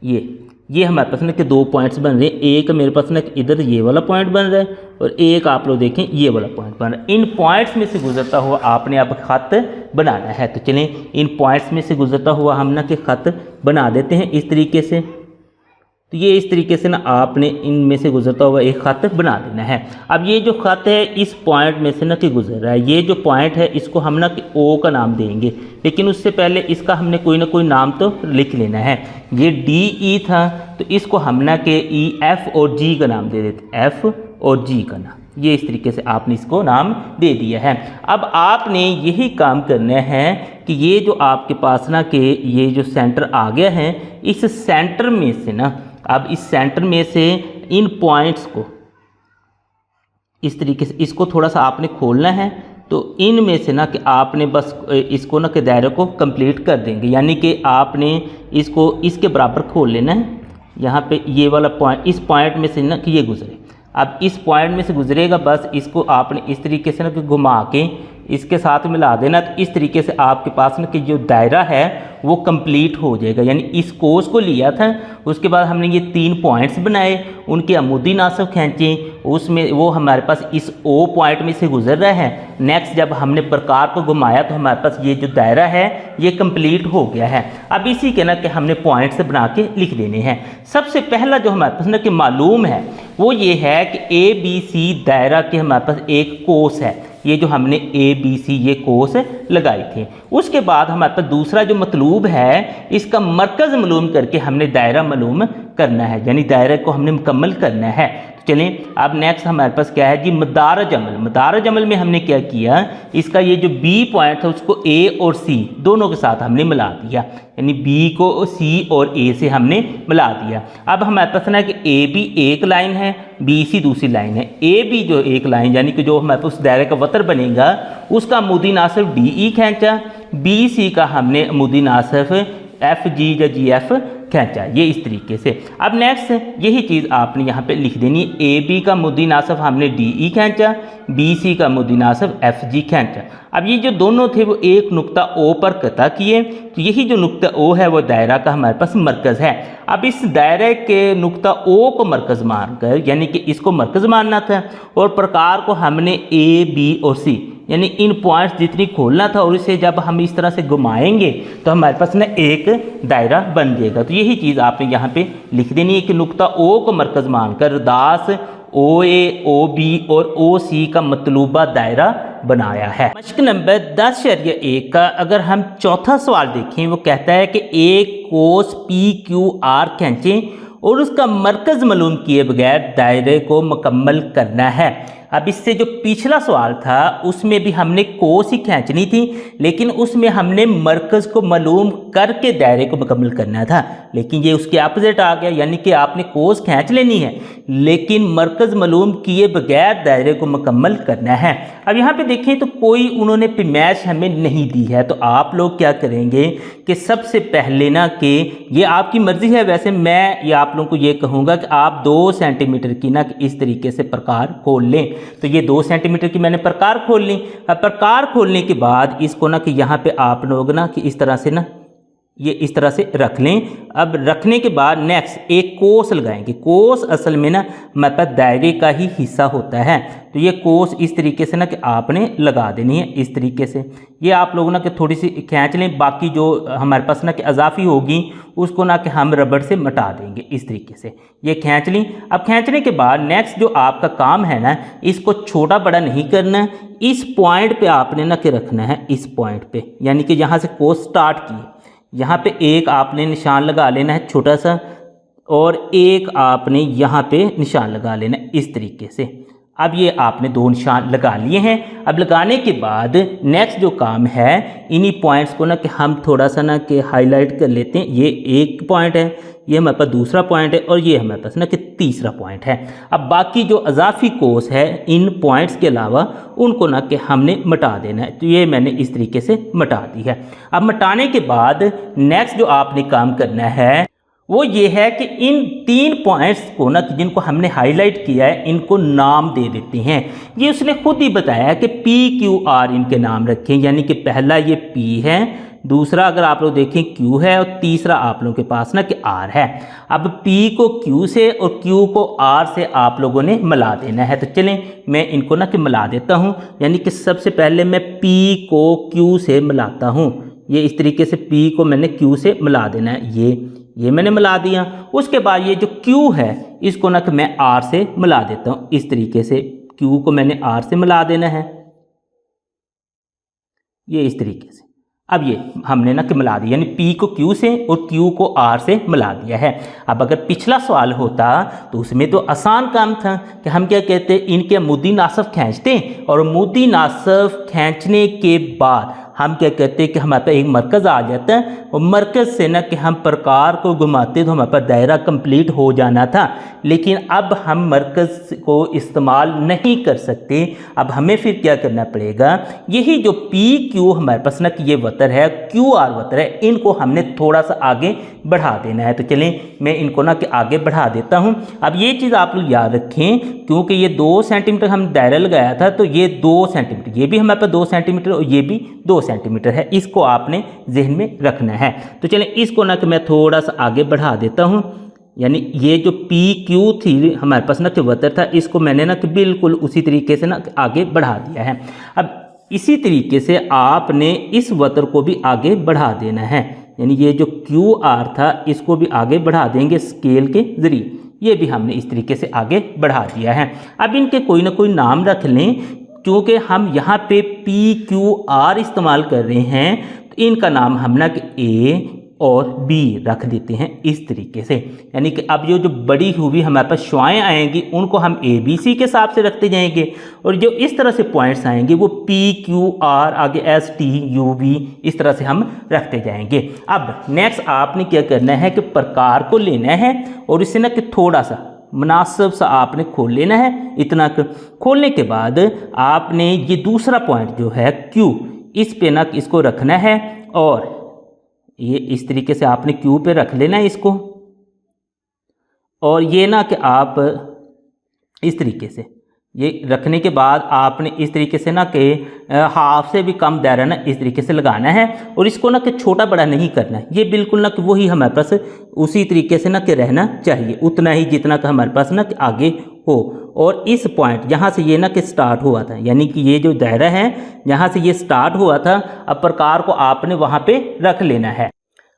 ये हमारे पास ना कि 2 पॉइंट्स बन रहे हैं। एक मेरे पास ना इधर ये वाला पॉइंट बन रहा है और एक आप लोग देखें ये वाला पॉइंट बन रहा है। इन पॉइंट्स में से गुजरता हुआ आपने अब खत बनाना है। तो चलें इन पॉइंट्स में से गुजरता हुआ हम ना कि खत बना देते हैं इस तरीके से। तो ये इस तरीके से ना आपने इनमें से गुजरता हुआ एक खत बना देना है। अब ये जो खत है इस पॉइंट में से ना कि गुजर रहा है, ये जो पॉइंट है इसको हम ना कि O का नाम देंगे, लेकिन उससे पहले इसका हमने कोई ना कोई नाम तो लिख लेना है। ये DE था, तो इसको हम ना कि F और G का नाम दे देते, F और G का नाम। ये इस तरीके से आपने इसको नाम दे दिया है। अब आपने यही काम करना है कि ये जो आपके पास ना कि ये जो सेंटर आ गया है, इस सेंटर में से ना, अब इस सेंटर में से इन पॉइंट्स को इस तरीके से इसको थोड़ा सा आपने खोलना है। तो इनमें से ना कि आपने बस इसको ना कि दायरे को कंप्लीट कर देंगे, यानी कि आपने इसको इसके बराबर खोल लेना है। यहाँ पे ये वाला पॉइंट, इस पॉइंट में से ना कि ये गुजरे। अब इस पॉइंट में से गुजरेगा, बस इसको आपने इस तरीके से ना कि घुमा के इसके साथ मिला देना। तो इस तरीके से आपके पास ना कि जो दायरा है वो कंप्लीट हो जाएगा। यानी इस कोस को लिया था, उसके बाद हमने ये 3 पॉइंट्स बनाए, उनके अमूदी नासब खींचे, उसमें वो हमारे पास इस ओ पॉइंट में से गुजर रहा है। नेक्स्ट जब हमने प्रकार को घुमाया तो हमारे पास ये जो दायरा है ये कंप्लीट हो गया है। अब इसी के ना कि हमने पॉइंट्स बना के लिख देने हैं। सबसे पहला जो हमारे पास ना कि मालूम है वो ये है कि ABC दायरा के हमारे पास एक कोस है। ये जो हमने ABC ये कोस लगाई थी। उसके बाद हमारे पास दूसरा जो मतलूब है, इसका मरकज़ मालूम करके हमने दायरा मालूम करना है, यानी दायरे को हमने मुकम्मल करना है। चलें अब नेक्स्ट हमारे पास क्या है जी, मदारज अमल। मदारज अमल में हमने क्या किया, इसका ये जो B पॉइंट है उसको A और C दोनों के साथ हमने मिला दिया, यानी B को C और A से हमने मिला दिया। अब हमारे पास ना कि AB एक लाइन है, BC दूसरी लाइन है। AB जो एक लाइन यानी कि जो हमारे पास उस दायरे का वतर बनेगा उसका अमूदी नासिब DE खींचा, BC का हमने अमूदी नासिब FG या GF खींचा, ये इस तरीके से। अब नेक्स्ट यही चीज़ आपने यहाँ पे लिख देनी है। AB का मुद्दी नासब हमने DE खींचा, BC का मुद्दी नासब FG खींचा। अब ये जो दोनों थे वो एक नुक्ता O पर कता किए, तो यही जो नुक्ता O है वो दायरा का हमारे पास मरकज़ है। अब इस दायरे के नुक्ता O को मरकज़ मानकर, यानी कि इसको मरकज़ मानना था, और प्रकार को हमने A, B और C यानी इन पॉइंट्स जितनी खोलना था, और इसे जब हम इस तरह से घुमाएंगे तो हमारे पास ना एक दायरा बन जाएगा। तो यही चीज़ आपने यहाँ पे लिख देनी है कि नुक्ता O को मरकज़ मानकर दास OA, OB और OC का मतलूबा दायरा बनाया है। मश्क नंबर 10.1 का अगर हम चौथा सवाल देखें, वो कहता है कि एक कोस PQR खींचें और उसका मरकज़ मालूम किए बगैर दायरे को मुकम्मल करना है। अब इससे जो पिछला सवाल था उसमें भी हमने कोस ही खींचनी थी, लेकिन उसमें हमने मरकज़ को मालूम करके दायरे को मुकम्मल करना था, लेकिन ये उसके अपोजिट आ गया। यानी कि आपने कोस खींच लेनी है लेकिन मरकज़ मालूम किए बगैर दायरे को मुकम्मल करना है। अब यहाँ पे देखें तो कोई उन्होंने पैमाइश हमें नहीं दी है, तो आप लोग क्या करेंगे कि सबसे पहले ना कि ये आपकी मर्ज़ी है, वैसे मैं ये आप लोगों को ये कहूँगा कि आप 2 सेंटीमीटर की ना इस तरीके से प्रकार खोल लें। तो ये 2 सेंटीमीटर की मैंने प्रकार खोल ली। अब प्रकार खोलने के बाद इसको ना कि यहाँ पे आप लोग ना कि इस तरह से ना ये इस तरह से रख लें। अब रखने के बाद नेक्स्ट एक कोस लगाएंगे। कोस असल में ना मतलब दायरे का ही हिस्सा होता है, तो ये कोस इस तरीके से ना कि आपने लगा देनी है इस तरीके से। ये आप लोग ना कि थोड़ी सी खींच लें, बाकी जो हमारे पास ना कि अजाफी होगी उसको ना कि हम रबड़ से मिटा देंगे इस तरीके से। ये खींच ली। अब खींचने के बाद नेक्स्ट जो आपका काम है ना, इसको छोटा बड़ा नहीं करना है, इस पॉइंट पे आपने ना कि रखना है, इस पॉइंट पे, यानी कि यहाँ से कोस स्टार्ट की, यहाँ पे एक आपने निशान लगा लेना है छोटा सा, और एक आपने यहाँ पे निशान लगा लेना है इस तरीके से। अब ये आपने 2 निशान लगा लिए हैं। अब लगाने के बाद नेक्स्ट जो काम है, इन्हीं पॉइंट्स को ना कि हम थोड़ा सा ना कि हाईलाइट कर लेते हैं। ये एक पॉइंट है, ये हमारे पास दूसरा पॉइंट है, और ये हमारे पास ना कि तीसरा पॉइंट है। अब बाकी जो अजाफी कोस है इन पॉइंट्स के अलावा उनको ना कि हमने मिटा देना है, तो ये मैंने इस तरीके से मिटा दी है। अब मिटाने के बाद नेक्स्ट जो आपने काम करना है वो ये है कि इन 3 पॉइंट्स को ना जिनको हमने हाईलाइट किया है इनको नाम दे देते हैं। ये उसने खुद ही बताया कि PQR इनके नाम रखें, यानी कि पहला ये P है, दूसरा अगर आप लोग देखें Q है, और तीसरा आप लोगों के पास ना कि R है। अब P को Q से और Q को R से आप लोगों ने मिला देना है। तो चलें मैं इनको ना कि मिला देता हूँ, यानी कि सबसे पहले मैं P को Q से मिलाता हूँ। ये इस तरीके से P को मैंने Q से मिला देना है, ये मैंने मिला दिया। उसके बाद ये जो Q है इसको ना कि मैं R से मिला देता हूँ इस तरीके से। Q को मैंने R से मिला देना है, ये इस तरीके से। अब ये हमने ना कि मिला दिया, यानी P को Q से और Q को R से मिला दिया है। अब अगर पिछला सवाल होता तो उसमें तो आसान काम था कि हम क्या कहते, इनके मुद्दी नासब खींचते, और मुद्दी नासब खींचने के बाद हम क्या करते हैं कि हमारे पास एक मरकज़ आ जाता है और मरकज़ से ना कि हम प्रकार को घुमाते तो हमारे पास दायरा कंप्लीट हो जाना था, लेकिन अब हम मरकज़ को इस्तेमाल नहीं कर सकते। अब हमें फिर क्या करना पड़ेगा, यही जो पी क्यू हमारे पास ना कि ये वतर है, क्यू आर वतर है, इनको हमने थोड़ा सा आगे बढ़ा देना है। तो चलें मैं इनको ना कि आगे बढ़ा देता हूँ। अब ये चीज़ आप लोग याद रखें, क्योंकि ये 2 सेंटीमीटर हम दायरा लगाया था, तो ये 2 सेंटीमीटर, ये भी हमारे पास 2 सेंटीमीटर और ये भी 2 सेंटीमीटर है, इसको आपने जहन में रखना है। तो चलें इसको ना कि मैं थोड़ा सा आगे बढ़ा देता हूँ, यानी ये जो पी क्यू थी हमारे पास ना कि वतर था, इसको मैंने ना कि बिल्कुल उसी तरीके से ना आगे बढ़ा दिया है। अब इसी तरीके से आपने इस वतर को भी आगे बढ़ा देना है, यानी ये जो क्यू आर था इसको भी आगे बढ़ा देंगे स्केल के ज़रिए। ये भी हमने इस तरीके से आगे बढ़ा दिया है। अब इनके कोई ना कोई नाम रख लें, क्योंकि हम यहाँ पे पी क्यू आर इस्तेमाल कर रहे हैं, तो इनका नाम हम ना कि ए और बी रख देते हैं इस तरीके से। यानी कि अब ये जो बड़ी हुई हमारे पास शुआएँ आएंगी उनको हम ए बी सी के हिसाब से रखते जाएंगे, और जो इस तरह से पॉइंट्स आएंगे वो पी क्यू आर आगे एस टी यू वी इस तरह से हम रखते जाएंगे। अब नेक्स्ट आपने क्या करना है कि प्रकार को लेना है और इसे ना कि थोड़ा सा मुनासिब सा आपने खोल लेना है। इतना खोलने के बाद आपने ये दूसरा पॉइंट जो है क्यू, इस पे ना इसको रखना है और ये इस तरीके से आपने क्यू पे रख लेना है इसको, और ये ना कि आप इस तरीके से ये रखने के बाद आपने इस तरीके से ना कि हाफ से भी कम दायरा ना इस तरीके से लगाना है, और इसको ना कि छोटा बड़ा नहीं करना है, ये बिल्कुल ना कि वही हमारे पास उसी तरीके से ना कि रहना चाहिए, उतना ही जितना कि हमारे पास ना कि आगे हो। और इस पॉइंट यहाँ से ये ना कि स्टार्ट हुआ था, यानी कि ये जो दायरा है यहाँ से ये स्टार्ट हुआ था, अब प्रकार को आपने वहाँ पे रख लेना है।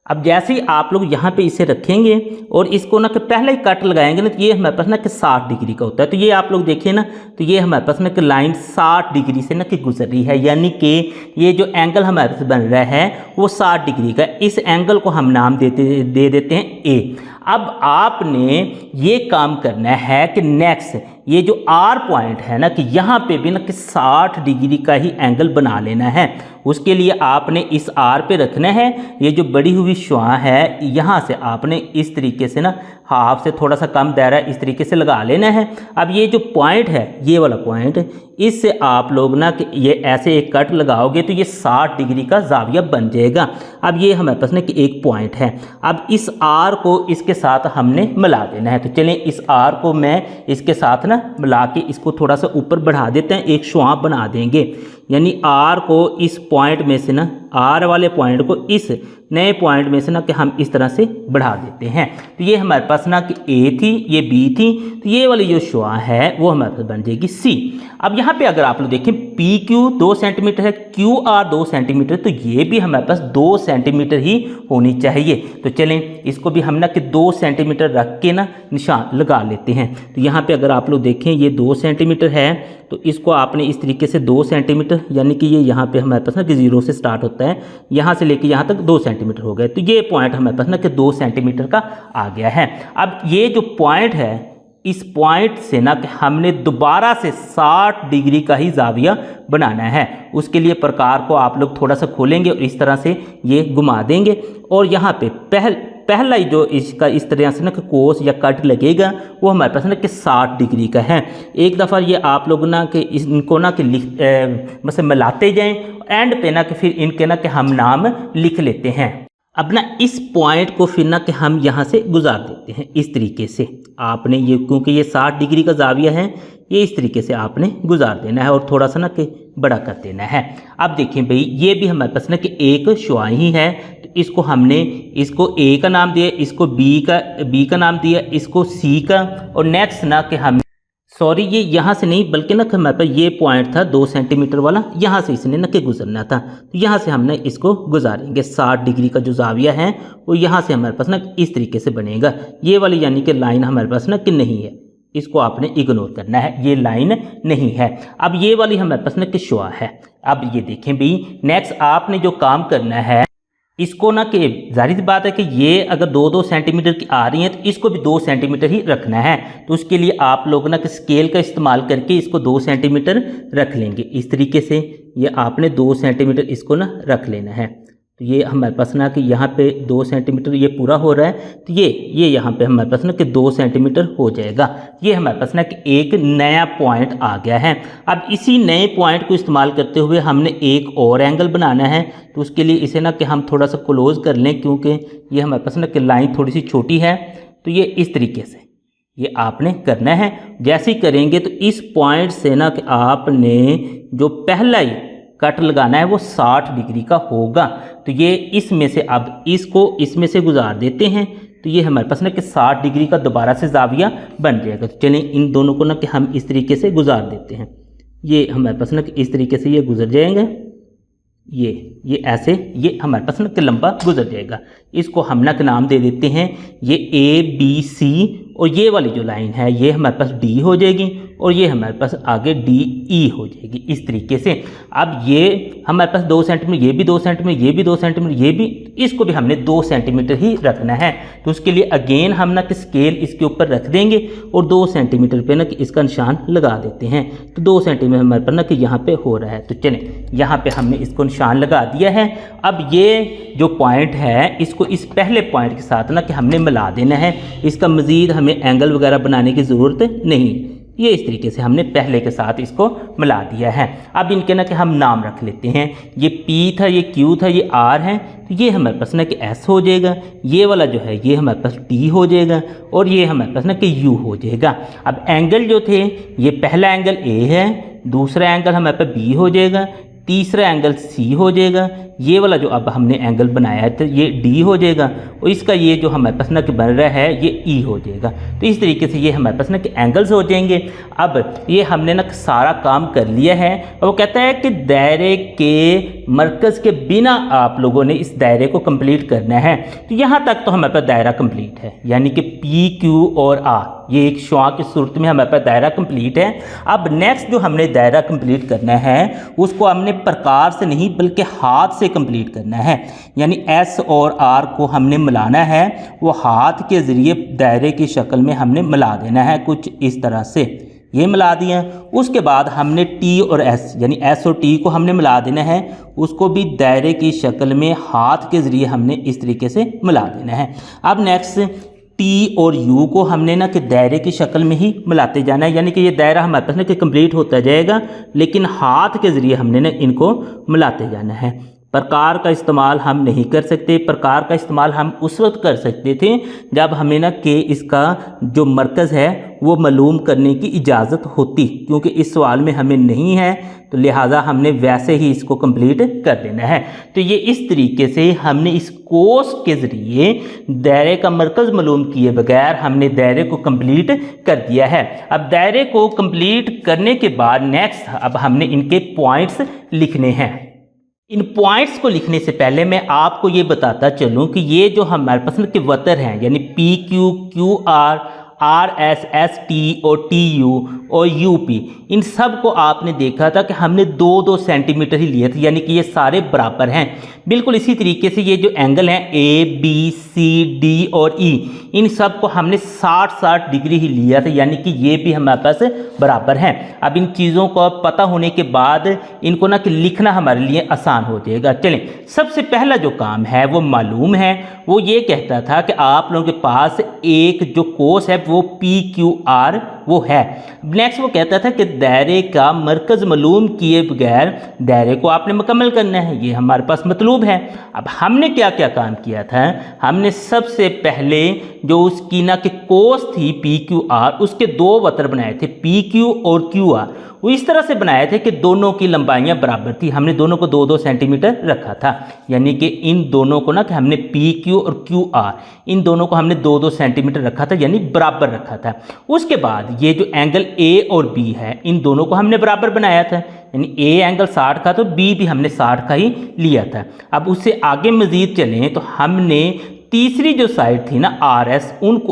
अब जैसे ही आप लोग यहाँ पे इसे रखेंगे और इसको ना कि पहले ही कट लगाएंगे ना, तो ये हमारे पास ना कि 60 डिग्री का होता है। तो ये आप लोग देखिए ना, तो ये हमारे पास ना कि लाइन 60 डिग्री से ना कि गुजर रही है, यानी कि ये जो एंगल हमारे पास बन रहा है वो 60 डिग्री का। इस एंगल को हम नाम दे देते हैं ए। अब आपने ये काम करना है कि नेक्स्ट ये जो आर पॉइंट है ना कि यहाँ पे भी ना कि 60 डिग्री का ही एंगल बना लेना है। उसके लिए आपने इस आर पे रखना है, ये जो बड़ी हुई शुआ है यहाँ से आपने इस तरीके से ना हाफ से थोड़ा सा कम दायरा इस तरीके से लगा लेना है। अब ये जो पॉइंट है, ये वाला पॉइंट, इससे आप लोग ना कि ये ऐसे एक कट लगाओगे तो ये 60 डिग्री का जाविया बन जाएगा। अब ये हमारे पास ना कि एक पॉइंट है, अब इस आर को इसके साथ हमने मिला देना है। तो चलें इस आर को मैं इसके साथ ना मिला के इसको थोड़ा सा ऊपर बढ़ा देते हैं, एक शुआ बना देंगे, यानी आर को इस पॉइंट में से ना, आर वाले पॉइंट को इस नए पॉइंट में से ना कि हम इस तरह से बढ़ा देते हैं। तो ये हमारे पास ना कि ए थी, ये बी थी, तो ये वाली जो शुआ है वो हमारे पास बन जाएगी सी। अब यहाँ पे अगर आप लोग देखें पी क्यू 2 सेंटीमीटर है, क्यू आर 2 सेंटीमीटर, तो ये भी हमारे पास 2 सेंटीमीटर ही होनी चाहिए। तो चलें इसको भी हम ना कि 2 सेंटीमीटर रख के ना निशान लगा लेते हैं। तो यहाँ पे अगर आप लोग देखें ये 2 सेंटीमीटर है, तो इसको आपने इस तरीके से 2 सेंटीमीटर, यानी कि ये यहाँ पे हमारे पास ना कि 0 से स्टार्ट होता है, यहाँ से लेके यहाँ तक 2 सेंटीमीटर हो गए। तो ये पॉइंट हमारे पास ना कि 2 सेंटीमीटर का आ गया है। अब ये जो पॉइंट है, इस पॉइंट से ना कि हमने दोबारा से 60 डिग्री का ही जाविया बनाना है। उसके लिए प्रकार को आप लोग थोड़ा सा खोलेंगे और इस तरह से ये घुमा देंगे, और यहाँ पे पहला ही जो इसका इस तरह से ना कि कोस या कट लगेगा वो हमारे पास ना कि 60 डिग्री का है। एक दफ़ा ये आप लोग ना कि इनको ना कि मतलब मिलाते जाएं, एंड पे ना कि फिर इनके ना कि हम नाम लिख लेते हैं। अब ना इस पॉइंट को फिर ना कि हम यहाँ से गुजार देते हैं इस तरीके से। आपने ये, क्योंकि ये 60 डिग्री का जाविया है, ये इस तरीके से आपने गुजार देना है और थोड़ा सा ना कि बड़ा कर देना है। अब देखें भाई, ये भी हमारे पास ना कि एक शुआ ही है, तो इसको हमने इसको ए का नाम दिया, इसको बी का नाम दिया, इसको सी का, और नेक्स्ट ना कि हम सॉरी ये यहाँ से नहीं बल्कि ना हमारे पास ये पॉइंट था 2 सेंटीमीटर वाला, यहाँ से इसने ना कि गुजरना था, तो यहाँ से हमने इसको गुजारेंगे। 60 डिग्री का जो जाविया है वो यहाँ से हमारे पास ना इस तरीके से बनेगा। ये वाली यानी कि लाइन हमारे पास ना कि नहीं है, इसको आपने इग्नोर करना है, ये लाइन नहीं है। अब ये वाली हमारे पास ना कि शुआ है। अब ये देखें भी, नेक्स्ट आपने जो काम करना है, इसको ना कि जाहिर सी बात है कि ये अगर 2-2 सेंटीमीटर की आ रही है तो इसको भी 2 सेंटीमीटर ही रखना है। तो उसके लिए आप लोग ना कि स्केल का इस्तेमाल करके इसको 2 सेंटीमीटर रख लेंगे इस तरीके से। ये आपने 2 सेंटीमीटर इसको ना रख लेना है। तो ये हमारे पास ना कि यहाँ पे 2 सेंटीमीटर ये पूरा हो रहा है, तो ये यहाँ पे हमारे पास ना कि 2 सेंटीमीटर हो जाएगा। ये हमारे पास ना कि एक नया पॉइंट आ गया है। अब इसी नए पॉइंट को इस्तेमाल करते हुए हमने एक और एंगल बनाना है। तो उसके लिए इसे ना कि हम थोड़ा सा क्लोज कर लें, क्योंकि ये हमारे पास ना कि लाइन थोड़ी सी छोटी है। तो ये इस तरीके से ये आपने करना है। जैसे ही करेंगे तो इस पॉइंट से ना कि आपने जो पहला ही कट लगाना है वो 60 डिग्री का होगा। तो ये इसमें से अब इसको इसमें से गुजार देते हैं, तो ये हमारे पास ना कि 60 डिग्री का दोबारा से जाविया बन जाएगा। तो चलिए इन दोनों को ना कि हम इस तरीके से गुजार देते हैं। ये हमारे पास ना कि इस तरीके से ये गुजर जाएंगे, ये ऐसे ये हमारे पास ना कि लंबा गुजर जाएगा। इसको हम ना के नाम दे देते हैं ये ABC, और ये वाली जो लाइन है ये हमारे पास D हो जाएगी, और ये हमारे पास आगे DE हो जाएगी इस तरीके से। अब ये हमारे पास 2 सेंटीमीटर, ये भी 2 सेंटीमीटर, ये भी 2 सेंटीमीटर, ये भी, इसको भी हमने 2 सेंटीमीटर ही रखना है। तो उसके लिए अगेन हम ना कि स्केल इसके ऊपर रख देंगे और 2 सेंटीमीटर पे ना कि इसका निशान लगा देते हैं। तो 2 सेंटीमीटर हमारे पास ना कि यहाँ पे हो रहा है। तो चलें यहाँ पे हमने इसको निशान लगा दिया है। अब ये जो पॉइंट है इसको इस पहले पॉइंट के साथ ना कि हमने मिला देना है। इसका मज़ीद हमें एंगल वगैरह बनाने की ज़रूरत नहीं, ये इस तरीके से हमने पहले के साथ इसको मिला दिया है। अब इनके ना कि हम नाम रख लेते हैं। ये P था, ये Q था, ये R है, तो ये हमारे पास ना कि S हो जाएगा। ये वाला जो है ये हमारे पास T हो जाएगा, और ये हमारे पास ना कि U हो जाएगा। अब एंगल जो थे, ये पहला एंगल A है, दूसरा एंगल हमारे पास B हो जाएगा, तीसरा एंगल C हो जाएगा, ये वाला जो अब हमने एंगल बनाया है तो ये D हो जाएगा, और इसका ये जो हमारे पास ना कि बन रहा है ये E हो जाएगा। तो इस तरीके से ये हमारे पास ना कि एंगल्स हो जाएंगे। अब ये हमने ना सारा काम कर लिया है, और वो कहता है कि दायरे के मरकज़ के बिना आप लोगों ने इस दायरे को कंप्लीट करना है। तो यहाँ तक तो हमारे पास दायरा कंप्लीट है, यानी कि P, Q और R ये एक शुआ की सूरत में हमारे पास दायरा कंप्लीट है। अब नेक्स्ट जो हमने दायरा कंप्लीट करना है उसको हमने प्रकार से नहीं बल्कि हाथ से कंप्लीट करना है। यानी S और R को हमने मिलाना है, वो हाथ के ज़रिए दायरे की शक्ल में हमने मिला देना है, कुछ इस तरह से ये मिला दिया। उसके बाद हमने T और S यानी S और T को हमने मिला देना है, उसको भी दायरे की शक्ल में हाथ के ज़रिए हमने इस तरीके से मिला देना है। अब नेक्स्ट T और U को हमने ना कि दायरे की शक्ल में ही मिलाते जाना है, यानी कि ये दायरा हमारे पास ना कि कंप्लीट होता जाएगा, लेकिन हाथ के ज़रिए हमने ना इनको मिलाते जाना है। प्रकार का इस्तेमाल हम नहीं कर सकते। प्रकार का इस्तेमाल हम उस वक्त कर सकते थे जब हमें ना कि इसका जो मरकज़ है वो मालूम करने की इजाज़त होती, क्योंकि इस सवाल में हमें नहीं है, तो लिहाजा हमने वैसे ही इसको कंप्लीट कर देना है। तो ये इस तरीके से हमने इस कोर्स के ज़रिए दायरे का मरकज़ मालूम किए बगैर हमने दायरे को कंप्लीट कर दिया है। अब दायरे को कंप्लीट करने के बाद नेक्स्ट अब हमने इनके पॉइंट्स लिखने हैं। इन पॉइंट्स को लिखने से पहले मैं आपको ये बताता चलूँ कि ये जो हमारे पसंद के वतर हैं यानी PQ, QR, RS, ST और TU और UP, इन सब को आपने देखा था कि हमने 2-2 सेंटीमीटर ही लिए थे, यानी कि ये सारे बराबर हैं। बिल्कुल इसी तरीके से ये जो एंगल हैं A, B, C, D और E, इन सब को हमने 60-60 डिग्री ही लिया था, यानी कि ये भी हमारे पास बराबर हैं। अब इन चीज़ों को पता होने के बाद इनको ना कि लिखना हमारे लिए आसान हो जाएगा। चलें, सबसे पहला जो काम है वो मालूम है, वो ये कहता था कि आप लोगों के पास एक जो कोस है वो PQR वो है। नेक्स्ट वो कहता था कि दायरे का मरकज़ मालूम किए बगैर दायरे को आपने मुकम्मल करना है, ये हमारे पास मतलूब है। अब हमने क्या क्या काम किया था, हमने सबसे पहले जो उसकी ना कि कोस थी PQR, उसके 2 वतर बनाए थे PQ और QR। वो इस तरह से बनाए थे कि दोनों की लंबाइयाँ बराबर थी। हमने दोनों को 2-2 सेंटीमीटर रखा था, यानी कि इन दोनों को ना कि हमने PQ और QR इन दोनों को हमने 2-2 सेंटीमीटर रखा था, यानी बराबर रखा था। उसके बाद ये जो एंगल A और B है इन दोनों को हमने बराबर बनाया था, यानी A एंगल 60 का तो B भी हमने 60 का ही लिया था। अब उससे आगे मज़ीद चलें तो हमने तीसरी जो साइड थी ना RS,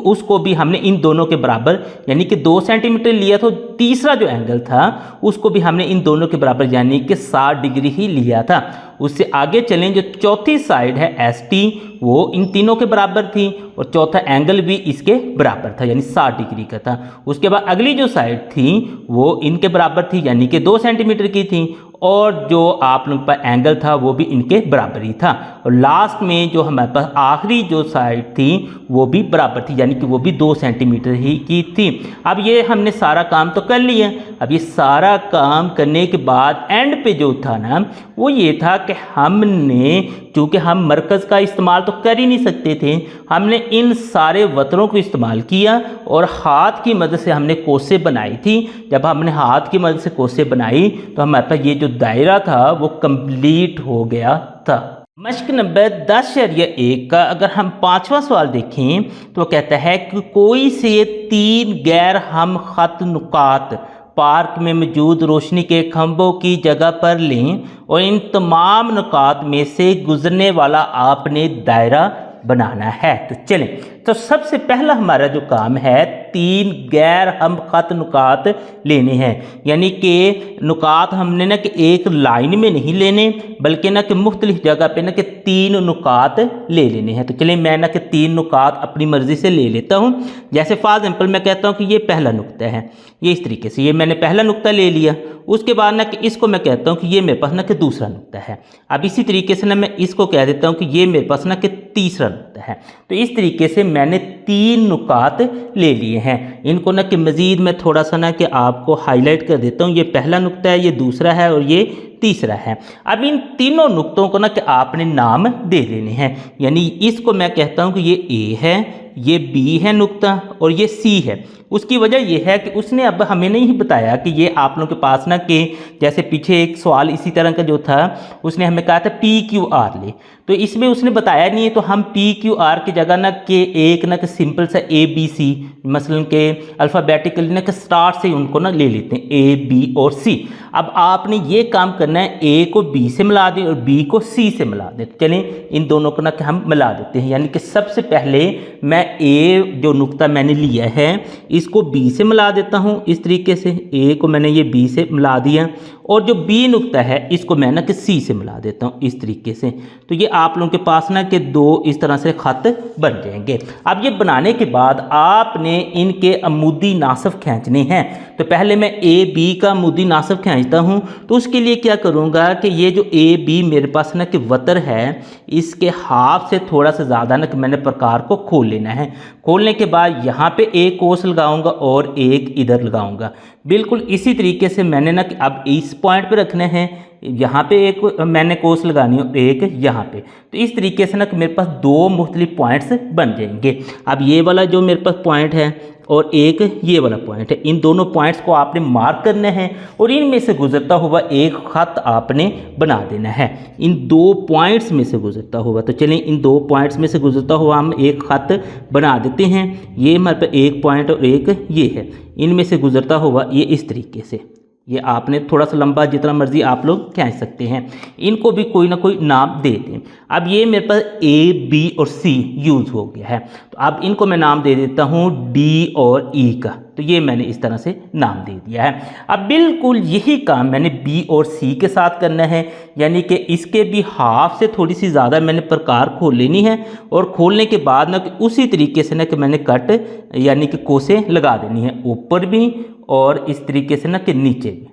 उसको भी हमने इन दोनों के बराबर यानी कि 2 सेंटीमीटर लिया था, तीसरा जो एंगल था उसको भी हमने इन दोनों के बराबर यानी कि 60 डिग्री ही लिया था। उससे आगे चलें, जो चौथी साइड है ST वो इन तीनों के बराबर थी और चौथा एंगल भी इसके बराबर था यानी 60 डिग्री का था। उसके बाद अगली जो साइड थी वो इनके बराबर थी यानी कि 2 सेंटीमीटर की थी और जो आप लोगों पर एंगल था वो भी इनके बराबर ही था। और लास्ट में जो हमारे पास आखिरी जो साइड थी वो भी बराबर थी यानी कि वो भी 2 सेंटीमीटर ही की थी। अब ये हमने सारा काम तो कर लिया। अब ये सारा काम करने के बाद एंड पे जो था ना वो ये था कि हमने, चूँकि हम मरकज़ का इस्तेमाल तो कर ही नहीं सकते थे, हमने इन सारे वतरों को इस्तेमाल किया और हाथ की मदद से हमने कोसे बनाई थी। जब हमने हाथ की मदद से कोसे बनाई तो हमारे पास ये जो दायरा था वो कंप्लीट हो गया था। मश्क नंबर 10.1 का अगर हम 5वां सवाल देखें तो वो कहता है कि कोई से 3 गैर हम खत नुकात पार्क में मौजूद रोशनी के खंभों की जगह पर लें और इन तमाम नुकात में से गुजरने वाला आपने दायरा बनाना है। तो चलें, तो सबसे पहला हमारा जो काम है 3 गैर हम खत नुकात लेने हैं यानी कि नुकात हमने ना कि एक लाइन में नहीं लेने बल्कि ना कि मुख्तलिफ जगह पे ना कि 3 नुकात ले लेने हैं। तो चलिए मैं ना कि 3 नुकात अपनी मर्ज़ी से ले लेता हूँ। जैसे फॉर एग्जाम्पल मैं कहता हूँ कि ये पहला नुक्ता है, ये इस तरीके से, ये मैंने पहला नुक्ता ले लिया। उसके बाद ना कि इसको मैं कहता हूँ कि ये मेरे पास ना कि दूसरा नुक्ता है। अब इसी तरीके से ना मैं इसको कह देता हूँ कि ये मेरे पास ना कि तीसरा नुक्ता है। तो इस तरीके से मैंने 3 नुकात ले लिए हैं। इनको ना कि मज़ीद मैं थोड़ा सा ना कि आपको हाईलाइट कर देता हूँ। ये पहला नुक्ता है, ये दूसरा है और ये तीसरा है। अब इन तीनों नुक्तों को ना कि आपने नाम दे देने हैं यानी इसको मैं कहता हूँ कि ये A है, ये B है नुक्ता और ये C है। उसकी वजह यह है कि उसने अब हमें नहीं बताया कि ये आप लोगों के पास ना कि जैसे पीछे एक सवाल इसी तरह का जो था उसने हमें कहा था PQR ले, तो इसमें उसने बताया नहीं है। तो हम PQR की जगह ना कि एक ना कि सिंपल सा ABC मसलन के अल्फ़ाबेटिकली ना कि स्टार्ट से उनको ना ले लेते हैं A, B और C। अब आपने ये काम करना है, A को B से मिला दें और B को C से मिला दें। तो चलें इन दोनों को ना कि हम मिला देते हैं यानी कि सबसे पहले मैं A जो नुक्ता मैंने लिया है इसको B से मिला देता हूँ। इस तरीके से A को मैंने ये B से मिला दिया और जो B नुक्ता है इसको मैं ना कि C से मिला देता हूँ इस तरीके से। तो ये आप लोगों के पास ना कि 2 इस तरह से खत बन जाएंगे। अब ये बनाने के बाद आपने इनके अमूदी नासब खींचने हैं। तो पहले मैं AB का अमूदी नासब खींचता हूँ। तो उसके लिए क्या करूँगा कि ये जो AB मेरे पास ना कि वतर है इसके हाफ से थोड़ा सा ज़्यादा ना कि मैंने प्रकार को खोल लेना है। खोलने के बाद यहाँ पे एक कोस लगाऊंगा और एक इधर लगाऊंगा। बिल्कुल इसी तरीके से मैंने ना कि अब इस पॉइंट पे रखने हैं, यहाँ पे एक मैंने कोस लगानी है और एक यहाँ पे। तो इस तरीके से ना कि मेरे पास 2 मुख्तलिफ पॉइंट्स बन जाएंगे। अब ये वाला जो मेरे पास पॉइंट है और एक ये वाला पॉइंट है, इन दोनों पॉइंट्स को आपने मार्क करना है और इनमें से गुजरता हुआ एक ख़त आपने बना देना है इन 2 पॉइंट्स में से गुजरता हुआ। तो चलें इन 2 पॉइंट्स में से गुजरता हुआ हम एक ख़त बना देते हैं। ये हमारे पास एक पॉइंट और एक ये है, इनमें से गुजरता हुआ ये इस तरीके से। ये आपने थोड़ा सा लंबा जितना मर्जी आप लोग खींच सकते हैं। इनको भी कोई ना कोई नाम दे दें। अब ये मेरे पास A, B और C यूज़ हो गया है। तो अब इनको मैं नाम दे देता हूँ D और E का। तो ये मैंने इस तरह से नाम दे दिया है। अब बिल्कुल यही काम मैंने B और C के साथ करना है यानी कि इसके भी हाफ से थोड़ी सी ज़्यादा मैंने प्रकार खोल लेनी है और खोलने के बाद ना उसी तरीके से ना कि मैंने कट यानी कि कोसें लगा देनी है, ऊपर भी और इस तरीके से ना कि नीचे भी।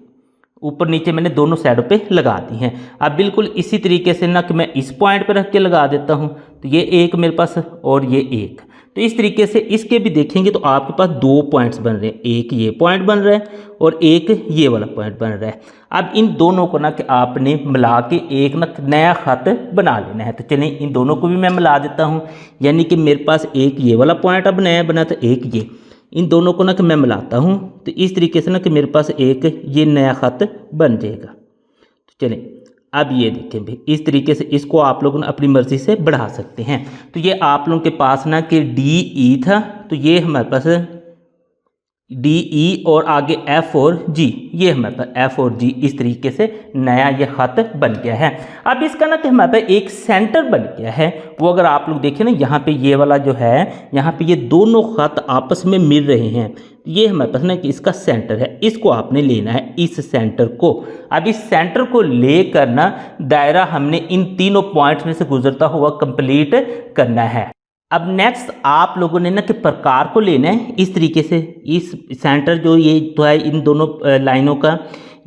ऊपर नीचे मैंने दोनों साइडों पे लगा दी हैं। अब बिल्कुल इसी तरीके से ना कि मैं इस पॉइंट पे रख के लगा देता हूँ। तो ये एक मेरे पास और ये एक। तो इस तरीके से इसके भी देखेंगे तो आपके पास 2 पॉइंट्स बन रहे हैं, एक ये पॉइंट बन रहा है और एक ये वाला पॉइंट बन रहा है। अब इन दोनों को ना कि आपने मिला के एक ना नया खत बना लेना है। तो चलिए इन दोनों को भी मैं मिला देता हूँ यानी कि मेरे पास एक ये वाला पॉइंट अब नया बना था, एक ये, इन दोनों को ना कि मैं मिलाता हूँ। तो इस तरीके से ना कि मेरे पास एक ये नया खत बन जाएगा। तो चलें अब ये देखें भाई, इस तरीके से इसको आप लोग अपनी मर्ज़ी से बढ़ा सकते हैं। तो ये आप लोगों के पास ना कि DE था, तो ये हमारे पास DE और आगे F और G, ये हमारे पास F और G इस तरीके से नया ये ख़त बन गया है। अब इसका ना कि हमारे पास एक सेंटर बन गया है। वो अगर आप लोग देखें ना यहाँ पे ये वाला जो है, यहाँ पे ये दोनों ख़त आपस में मिल रहे हैं। ये हमारे पास ना कि इसका सेंटर है, इसको आपने लेना है, इस सेंटर को। अब इस सेंटर को लेकर ना दायरा हमने इन तीनों पॉइंट्स में से गुजरता हुआ कंप्लीट करना है। अब नेक्स्ट आप लोगों ने ना कि प्रकार को लेना है इस तरीके से, इस सेंटर जो ये तो है इन दोनों लाइनों का,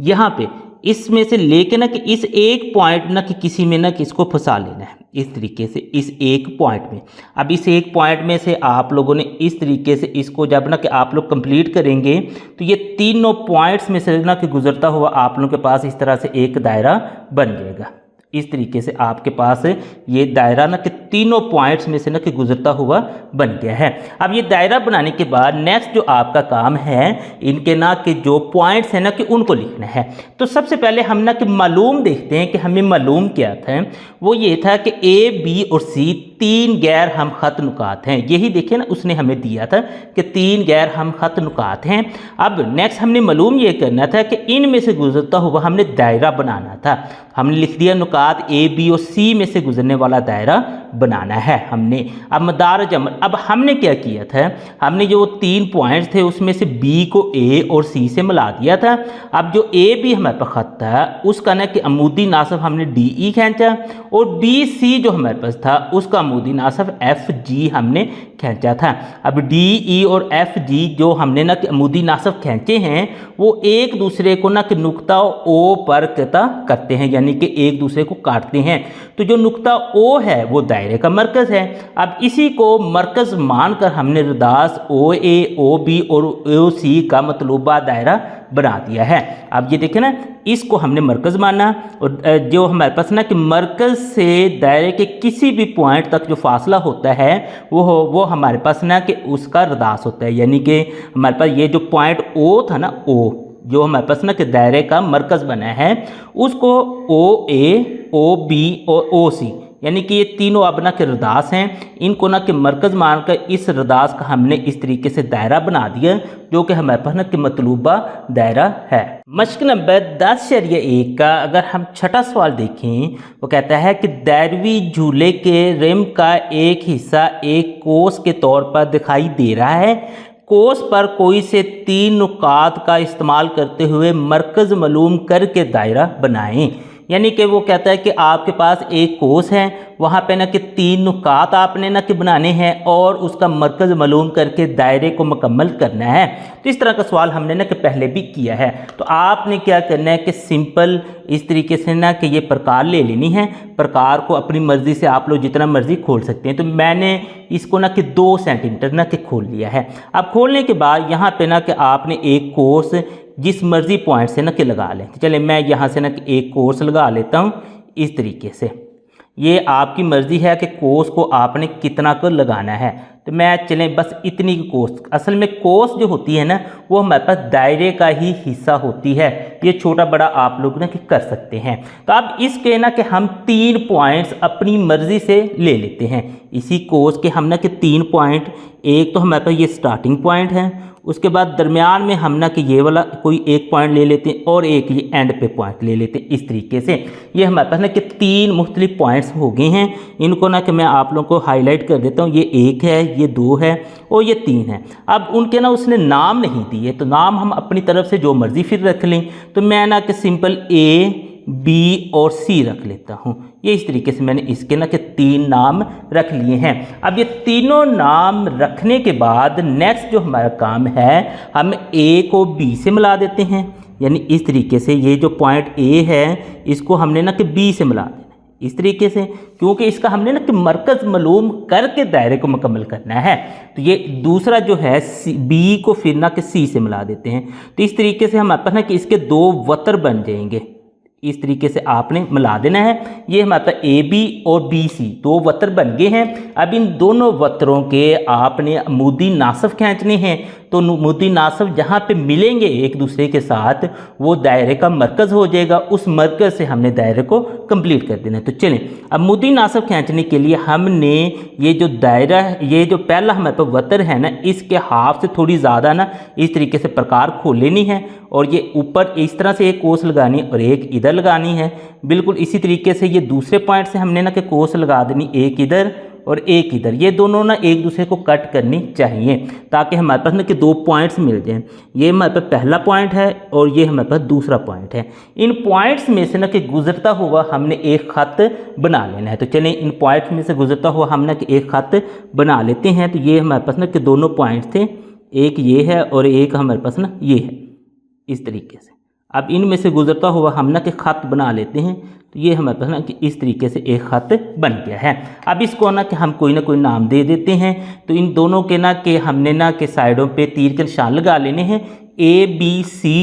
यहाँ पे इसमें से लेके ना कि इस एक पॉइंट ना कि किसी में ना कि इसको फंसा लेना है इस तरीके से, इस एक पॉइंट में। अब इस एक पॉइंट में से आप लोगों ने इस तरीके से इसको जब ना कि आप लोग कंप्लीट करेंगे तो ये तीनों पॉइंट्स में से ना कि गुजरता हुआ आप लोगों के पास इस तरह से एक दायरा बन जाएगा। इस तरीके से आपके पास ये दायरा ना कि तीनों पॉइंट्स में से ना कि गुजरता हुआ बन गया है। अब ये दायरा बनाने के बाद नेक्स्ट जो आपका काम है, इनके ना कि जो पॉइंट्स हैं ना कि उनको लिखना है। तो सबसे पहले हम ना कि मालूम देखते हैं कि हमें मालूम क्या था। वो ये था कि ए, बी और सी तीन गैर हम खत नुकात हैं। यही देखिए ना उसने हमें दिया था कि तीन गैर हम खत नुकात हैं। अब नेक्स्ट हमने मालूम ये करना था कि इनमें से गुजरता हुआ हमने दायरा बनाना था। हमने लिख दिया नुकात ए, बी और सी में से गुजरने वाला दायरा बनाना है हमने। अब मदार जमल, अब हमने क्या किया था, हमने जो तीन पॉइंट्स थे उसमें से बी को ए और सी से मिला दिया था। अब जो ए बी हमारे पास खत था उसका ना कि अमूदी नासब हमने डी ई खींचा, और बी सी जो हमारे पास था उसका अमूदी नासब एफ जी हमने खींचा था। अब डी ई और एफ जी जो हमने ना कि अमूदी नासब खींचे हैं वो एक दूसरे को ना कि नुक्ता ओ पर करते हैं, यानी कि एक दूसरे को काटते हैं। तो जो नुक्ता ओ है वो दायरे का मरकज़ है। अब इसी को मरकज़ मानकर हमने रदास ओ ए, ओ बी और ओ सी का मतलूबा दायरा बना दिया है। अब ये देखें ना, इसको हमने मरकज़ माना, और जो हमारे पास ना कि मरकज़ से दायरे के किसी भी पॉइंट तक जो फासला होता है वो हमारे पास ना कि उसका रदास होता है। यानी कि हमारे पास ये जो पॉइंट ओ था ना, ओ जो हमारे पास ना कि दायरे का मरकज़ बना है उसको ओ ए, ओ बी और ओ सी, यानी कि ये तीनों अब ना के रदास हैं, इनको ना कि मरकज़ मानकर इस रदास का हमने इस तरीके से दायरा बना दिया जो कि हमारे पास ना कि मतलूबा दायरा है। मश्क नंबर 10.1 का अगर हम छठा सवाल देखें, वो कहता है कि दायरवी झूले के रिम का एक हिस्सा एक कोस के तौर पर दिखाई दे रहा है। कोस पर कोई से तीन नुकात का इस्तेमाल करते हुए मरकज़ मालूम करके दायरा बनाएं। यानी कि वो कहता है कि आपके पास एक कोस है, वहाँ पे ना कि तीन नुकात आपने ना कि बनाने हैं और उसका मरकज़ मालूम करके दायरे को मुकम्मल करना है। तो इस तरह का सवाल हमने ना कि पहले भी किया है। तो आपने क्या करना है कि सिंपल इस तरीके से ना कि ये प्रकार ले लेनी है। प्रकार को अपनी मर्ज़ी से आप लोग जितना मर्ज़ी खोल सकते हैं। तो मैंने इसको ना कि 2 सेंटीमीटर ना कि खोल लिया है। अब खोलने के बाद यहाँ पे ना कि आपने एक कोर्स जिस मर्ज़ी पॉइंट से ना कि लगा लें। तो चले मैं यहाँ से ना कि एक कोर्स लगा लेता हूँ इस तरीके से। ये आपकी मर्ज़ी है कि कोस को आपने कितना को लगाना है। तो मैं चलें बस इतनी कोस, असल में कोस जो होती है ना वो हमारे पास दायरे का ही हिस्सा होती है। ये छोटा बड़ा आप लोग ना कि कर सकते हैं। तो अब इसके ना कि हम 3 पॉइंट्स अपनी मर्ज़ी से ले लेते हैं। इसी कोस के हम ना कि 3 पॉइंट, एक तो हमारे पास ये स्टार्टिंग पॉइंट है, उसके बाद दरमियान में हम ना कि ये वाला कोई एक पॉइंट ले लेते हैं और एक ये एंड पे पॉइंट ले लेते हैं। इस तरीके से ये हमारे पास ना कि 3 मुख्तलिफ पॉइंट्स हो गए हैं। इनको ना कि मैं आप लोगों को हाईलाइट कर देता हूँ। ये 1 है, ये 2 है और ये 3 है। अब उनके ना उसने नाम नहीं दिए, तो नाम हम अपनी तरफ से जो मर्ज़ी फिर रख लें। तो मैं ना कि सिंपल ए, बी और सी रख लेता हूँ। ये इस तरीके से मैंने इसके ना कि 3 नाम रख लिए हैं। अब ये तीनों नाम रखने के बाद नेक्स्ट जो हमारा काम है, हम ए को बी से मिला देते हैं। यानी इस तरीके से ये जो पॉइंट ए है इसको हमने ना कि बी से मिला देना इस तरीके से, क्योंकि इसका हमने ना कि मरकज़ मालूम करके दायरे को मुकम्मल करना है। तो ये दूसरा जो है बी को फिर ना कि सी से मिला देते हैं। तो इस तरीके से हमारे पास ना कि इसके 2 वतर बन जाएंगे। इस तरीके से आपने मिला देना है। ये हमारे पास ए बी और बी सी 2 वतर बन गए हैं। अब इन दोनों वतरों के आपने अमूदी नासब खींचने हैं। तो अमूदी नासब जहाँ पे मिलेंगे एक दूसरे के साथ वो दायरे का मरकज़ हो जाएगा। उस मरकज़ से हमने दायरे को कंप्लीट कर देना है। तो चलें, अमूदी नासब खींचने के लिए हमने ये जो दायरा, ये जो पहला हमारे पास वतर है ना, इसके हाफ से थोड़ी ज़्यादा ना इस तरीके से प्रकार खोल लेनी है और ये ऊपर इस तरह से एक कोस लगानी और एक इधर लगानी है। बिल्कुल इसी तरीके से ये दूसरे पॉइंट से हमने ना कि कोस लगा देनी, एक इधर और एक इधर, ये दोनों ना एक दूसरे को कट करनी चाहिए ताकि हमारे पास ना कि 2 पॉइंट्स मिल जाएं। ये हमारे पास पहला पॉइंट है और ये हमारे पास दूसरा पॉइंट है। इन पॉइंट्स में से ना कि गुजरता हुआ हमने एक खत बना लेना है। तो चलिए इन पॉइंट्स में से गुजरता हुआ हम ना कि एक खत बना लेते हैं। तो ये हमारे पास ना कि दोनों पॉइंट्स थे, एक ये है और एक हमारे पास ना ये है, इस तरीके से। अब इनमें से गुजरता हुआ हम ना कि खत बना लेते हैं। तो ये हमारे पास ना कि इस तरीके से एक खत बन गया है। अब इसको ना कि हम कोई ना कोई नाम दे देते हैं। तो इन दोनों के ना कि हमने ना कि साइडों पे तीर के निशान लगा लेने हैं, ABC।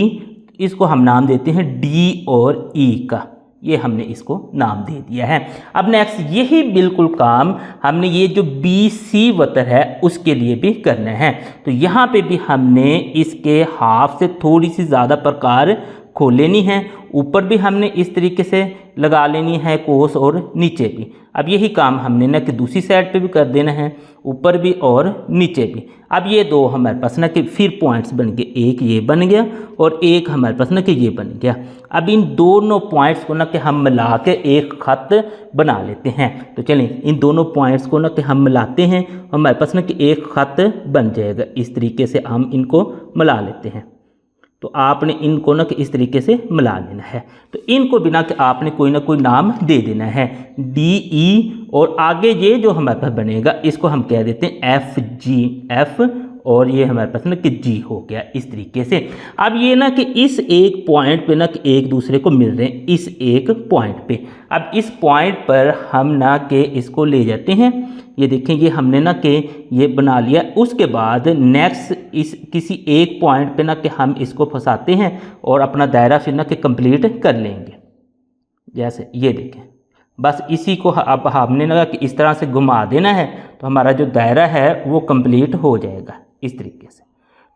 इसको हम नाम देते हैं D और E का, ये हमने इसको नाम दे दिया है। अब नेक्स्ट यही बिल्कुल काम हमने ये जो BC वतर है उसके लिए भी करना है। तो यहाँ पे भी हमने इसके हाफ से थोड़ी सी ज़्यादा प्रकार खोल लेनी है। ऊपर भी हमने इस तरीके से लगा लेनी है कोस और नीचे भी। अब यही काम हमने ना कि दूसरी साइड पे भी कर देना है, ऊपर भी और नीचे भी। अब ये दो हमारे पास ना कि फिर पॉइंट्स बन गए, एक ये बन गया और एक हमारे पास ना कि ये बन गया। अब इन दोनों पॉइंट्स को ना कि हम मिला के एक खत बना लेते हैं। तो चलिए इन दोनों पॉइंट्स को ना कि हम मिलाते हैं, हमारे पास ना कि एक खत बन जाएगा। इस तरीके से हम इनको मिला लेते हैं। तो आपने इनको ना कि इस तरीके से मिला लेना है। तो इनको बिना कि आपने कोई ना कोई नाम दे देना है, DE और आगे ये जो हमारे पास बनेगा इसको हम कह देते हैं FG और ये हमारे पास ना कि G हो गया इस तरीके से। अब ये ना कि इस एक पॉइंट पे ना कि एक दूसरे को मिल रहे हैं, इस एक पॉइंट पे। अब इस पॉइंट पर हम ना कि इसको ले जाते हैं। ये देखें, ये हमने ना कि ये बना लिया। उसके बाद नेक्स्ट इस किसी एक पॉइंट पे ना कि हम इसको फंसाते हैं और अपना दायरा फिर ना कि कंप्लीट कर लेंगे। जैसे ये देखें, बस इसी को अब हमने ना कि इस तरह से घुमा देना है तो हमारा जो दायरा है वो कंप्लीट हो जाएगा इस तरीके से।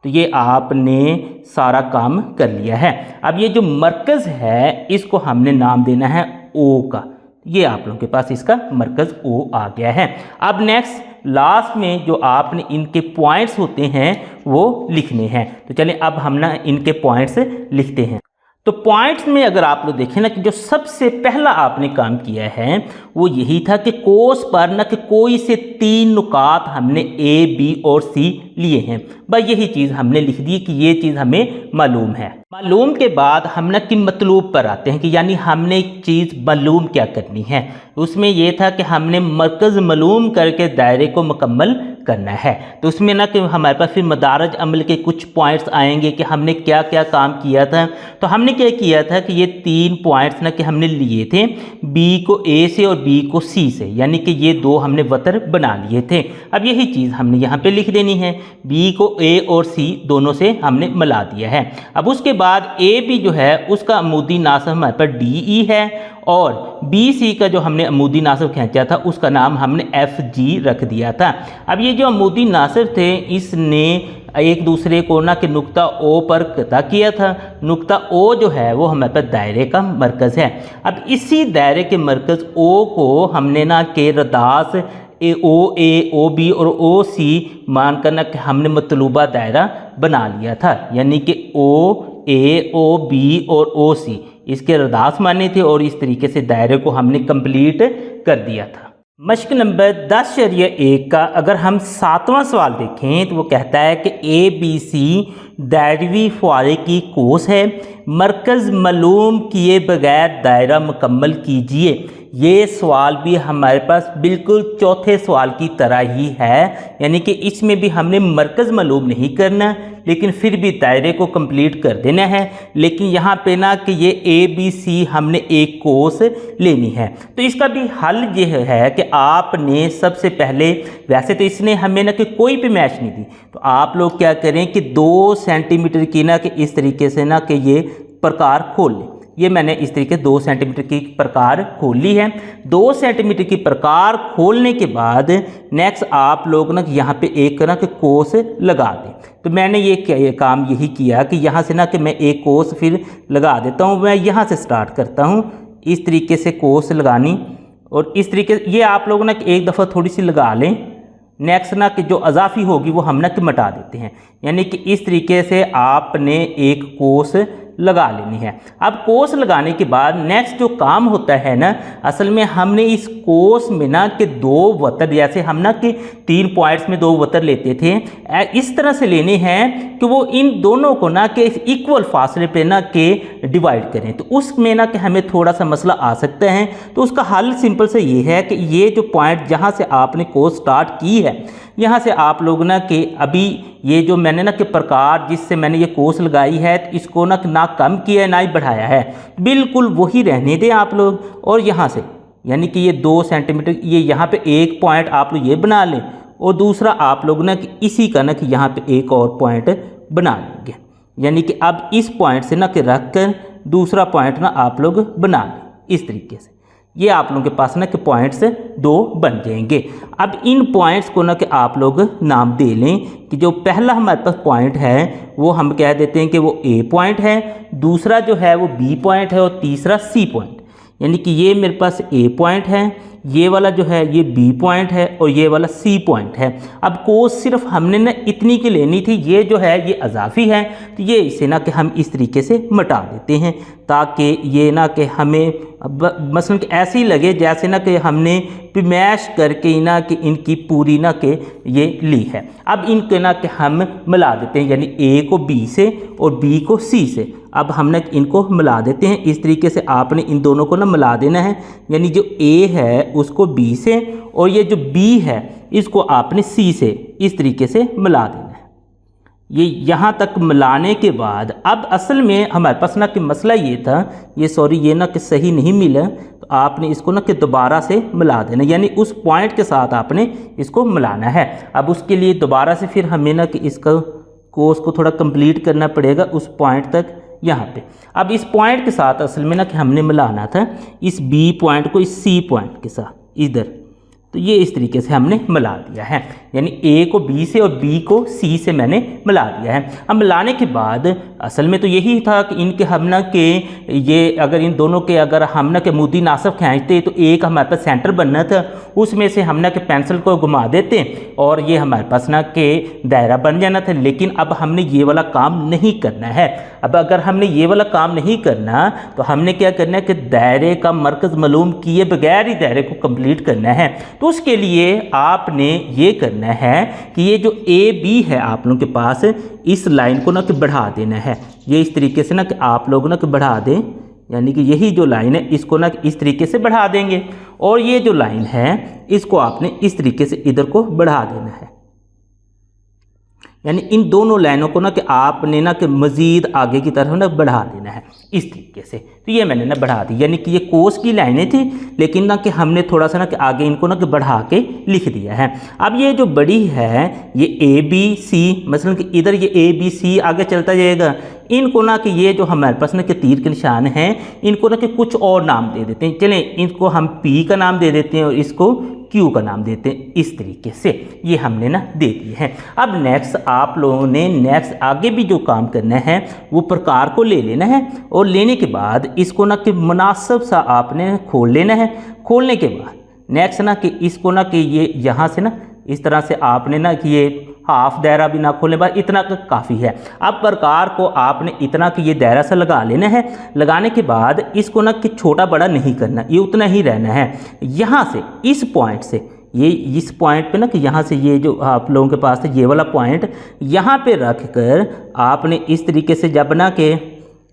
तो ये आपने सारा काम कर लिया है। अब ये जो मरकज़ है इसको हमने नाम देना है O का। ये आप लोगों के पास इसका मरकज़ O आ गया है। अब नेक्स्ट लास्ट में जो आपने इनके पॉइंट्स होते हैं वो लिखने हैं। तो चलिए अब हम ना इनके पॉइंट्स लिखते हैं। तो पॉइंट्स में अगर आप लोग देखें ना कि जो सबसे पहला आपने काम किया है वो यही था कि कोस पर ना कि कोई से 3 नुकात हमने A, B और C लिए हैं। बस यही चीज़ हमने लिख दी कि ये चीज़ हमें मालूम है। मालूम के बाद हम ना कि मतलूब पर आते हैं कि यानी हमने एक चीज़ मालूम क्या करनी है। उसमें यह था कि हमने मरकज़ मालूम करके दायरे को मुकम्मल करना है। तो उसमें ना कि हमारे पास फिर मदारज अमल के कुछ पॉइंट्स आएंगे कि हमने क्या क्या काम किया था। तो हमने क्या किया था कि ये 3 पॉइंट्स ना कि हमने लिए थे, B को A से और B को C से, यानी कि ये 2 हमने वतर बना लिए थे। अब यही चीज़ हमने यहाँ पे लिख देनी है, B को A और C दोनों से हमने मिला दिया है। अब उसके बाद A B जो है उसका अमूदी नासिब हमारे पास DE है और BC का जो हमने अमूदी नासिब खींचा था उसका नाम हमने FG रख दिया था। अब ये जो अमूदी नासिब थे इसने एक दूसरे को ना कि नुक्ता O पर कता किया था। नुक्ता O जो है वो हमारे पास दायरे का मरकज़ है। अब इसी दायरे के मरकज़ O को हमने ना कि रदास OA, OB और OC मान कर ना कि हमने मतलूबा दायरा बना लिया था, यानी कि OA, OB और OC इसके रदास माने थे और इस तरीके से दायरे को हमने कंप्लीट कर दिया था। मश्क नंबर 10.1 का अगर हम 7वां सवाल देखें तो वो कहता है कि ABC दायरवी फुआरे की कोस है, मरकज़ मालूम किए बगैर दायरा मुकम्मल कीजिए। ये सवाल भी हमारे पास बिल्कुल चौथे सवाल की तरह ही है, यानी कि इसमें भी हमने मरकज़ मालूम नहीं करना लेकिन फिर भी दायरे को कंप्लीट कर देना है। लेकिन यहाँ पे ना कि ये ABC हमने एक कोस लेनी है। तो इसका भी हल ये है कि आपने सबसे पहले, वैसे तो इसने हमें ना कि कोई भी मैच नहीं दी, तो आप लोग क्या करें कि 2 सेंटीमीटर की ना कि इस तरीके से ना कि ये प्रकार खोल लें। ये मैंने इस तरीके 2 सेंटीमीटर की प्रकार खोल ली है। 2 सेंटीमीटर की प्रकार खोलने के बाद नेक्स्ट आप लोग ना यहाँ पे एक ना कि कोस लगा दें। तो मैंने ये काम यही किया कि यहाँ से ना कि मैं एक कोस फिर लगा देता हूँ। मैं यहाँ से स्टार्ट करता हूँ, इस तरीके से कोस लगानी और इस तरीके से ये आप लोग ना कि एक दफ़ा थोड़ी सी लगा लें। नेक्स्ट ना कि जो अजाफी होगी वो हम ना कि मिटा देते हैं, यानी कि इस तरीके से आपने एक कोस लगा लेनी है। अब कोस लगाने के बाद नेक्स्ट जो काम होता है ना, असल में हमने इस कोस में ना कि 2 वतर, जैसे हम ना कि 3 पॉइंट्स में 2 वतर लेते थे, इस तरह से लेने हैं कि वो इन दोनों को ना कि इक्वल फासले पे ना कि डिवाइड करें। तो उसमें ना कि हमें थोड़ा सा मसला आ सकता है। तो उसका हल सिंपल से ये है कि ये जो पॉइंट जहाँ से आपने कोस स्टार्ट की है, यहाँ से आप लोग ना कि अभी ये जो मैंने ना कि प्रकार जिससे मैंने ये कोस लगाई है, तो इसको ना कम किया है ना ही बढ़ाया है, बिल्कुल वही रहने दें आप लोग। और यहाँ से यानी कि ये 2 सेंटीमीटर, ये यहाँ पे एक पॉइंट आप लोग ये बना लें, और दूसरा आप लोग ना कि इसी का ना कि यहाँ पे एक और पॉइंट बना लेंगे। यानी कि अब इस पॉइंट से ना कि रख कर दूसरा पॉइंट ना आप लोग बना लें इस तरीके से। ये आप लोगों के पास ना कि पॉइंट्स 2 बन जाएंगे। अब इन पॉइंट्स को ना कि आप लोग नाम दे लें कि जो पहला हमारे पास पॉइंट है वो हम कह देते हैं कि वो ए पॉइंट है, दूसरा जो है वो बी पॉइंट है, और तीसरा सी पॉइंट। यानी कि ये मेरे पास ए पॉइंट है, ये वाला जो है ये बी पॉइंट है, और ये वाला सी पॉइंट है। अब कोस सिर्फ हमने ना इतनी की लेनी थी, ये जो है ये अजाफी है, तो ये इसे ना कि हम इस तरीके से मिटा देते हैं, ताकि ये ना कि हमें मसलन कि ऐसे ही लगे जैसे ना कि हमने मैश करके ना कि इनकी पूरी ना कि ये ली है। अब इनके ना कि हम मिला देते हैं, यानी ए को बी से और बी को सी से। अब हमने इनको मिला देते हैं इस तरीके से। आपने इन दोनों को ना मिला देना है, यानी जो ए है उसको बी से, और ये जो बी है इसको आपने सी से इस तरीके से मिला देना है। ये यहाँ तक मिलाने के बाद अब असल में हमारे पास ना कि मसला ये था, ये सॉरी ये ना कि सही नहीं मिला, तो आपने इसको ना कि दोबारा से मिला देना, यानी उस पॉइंट के साथ आपने इसको मिलाना है। अब उसके लिए दोबारा से फिर हमें ना कि इसका कोर्स को थोड़ा कंप्लीट करना पड़ेगा उस पॉइंट तक यहाँ पे। अब इस पॉइंट के साथ असल में ना कि हमने मिलाना था इस बी पॉइंट को इस सी पॉइंट के साथ इधर, तो ये इस तरीके से हमने मिला दिया है, यानी ए को बी से और बी को सी से मैंने मिला दिया है। अब मिलाने के बाद असल में तो यही था कि इनके हम ना के ये अगर इन दोनों के अगर हम ना के मुद्दी नासब खींचते तो एक हमारे पास सेंटर बनना था, उसमें से हम ना के पेंसिल को घुमा देते और ये हमारे पास ना के दायरा बन जाना था। लेकिन अब हमने ये वाला काम नहीं करना है। अब अगर हमने ये वाला काम नहीं करना तो हमने क्या करना है कि दायरे का मरकज़ मालूम किए बगैर ही दायरे को कंप्लीट करना है। तो उसके लिए आपने ये करना है कि ये जो ए बी है आप लोगों के पास, इस लाइन को ना कि बढ़ा देना है। ये इस तरीके से ना कि आप लोग ना कि बढ़ा दें, यानी कि यही जो लाइन है इसको ना इस तरीके से बढ़ा देंगे, और ये जो लाइन है इसको आपने इस तरीके से इधर को बढ़ा देना है। यानी इन दोनों लाइनों को ना कि आपने ना कि मज़ीद आगे की तरफ ना बढ़ा देना है इस तरीके से। तो ये मैंने ना बढ़ा दी, यानी कि ये कोस की लाइनें थी, लेकिन ना कि हमने थोड़ा सा ना कि आगे इनको ना कि बढ़ा के लिख दिया है। अब ये जो बड़ी है ये ए बी सी, मसलन कि इधर ये ए बी सी आगे चलता जाएगा, इनको ना कि ये जो हमारे पास ना कि तीर के निशान हैं इनको ना कि कुछ और नाम दे देते हैं। चलें इनको हम पी का नाम दे देते हैं और इसको क्यू का नाम देते हैं। इस तरीके से ये हमने ना दे दिए हैं। अब नेक्स्ट आप लोगों ने नेक्स्ट आगे भी जो काम करना है वो प्रकार को ले लेना है, और लेने के बाद इसको ना कि मुनासिब सा आपने खोल लेना है। खोलने के बाद नेक्स्ट ना कि इसको ना कि ये यहाँ से ना इस तरह से आपने ना कि ये हाफ दायरा भी ना खोलने बाद इतना काफ़ी है। अब प्रकार को आपने इतना कि ये दायरा सा लगा लेना है। लगाने के बाद इसको ना कि छोटा बड़ा नहीं करना, ये उतना ही रहना है। यहाँ से इस पॉइंट से ये इस पॉइंट पे ना कि यहाँ से ये जो आप लोगों के पास है ये वाला पॉइंट यहाँ पे रख कर आपने इस तरीके से जब ना कि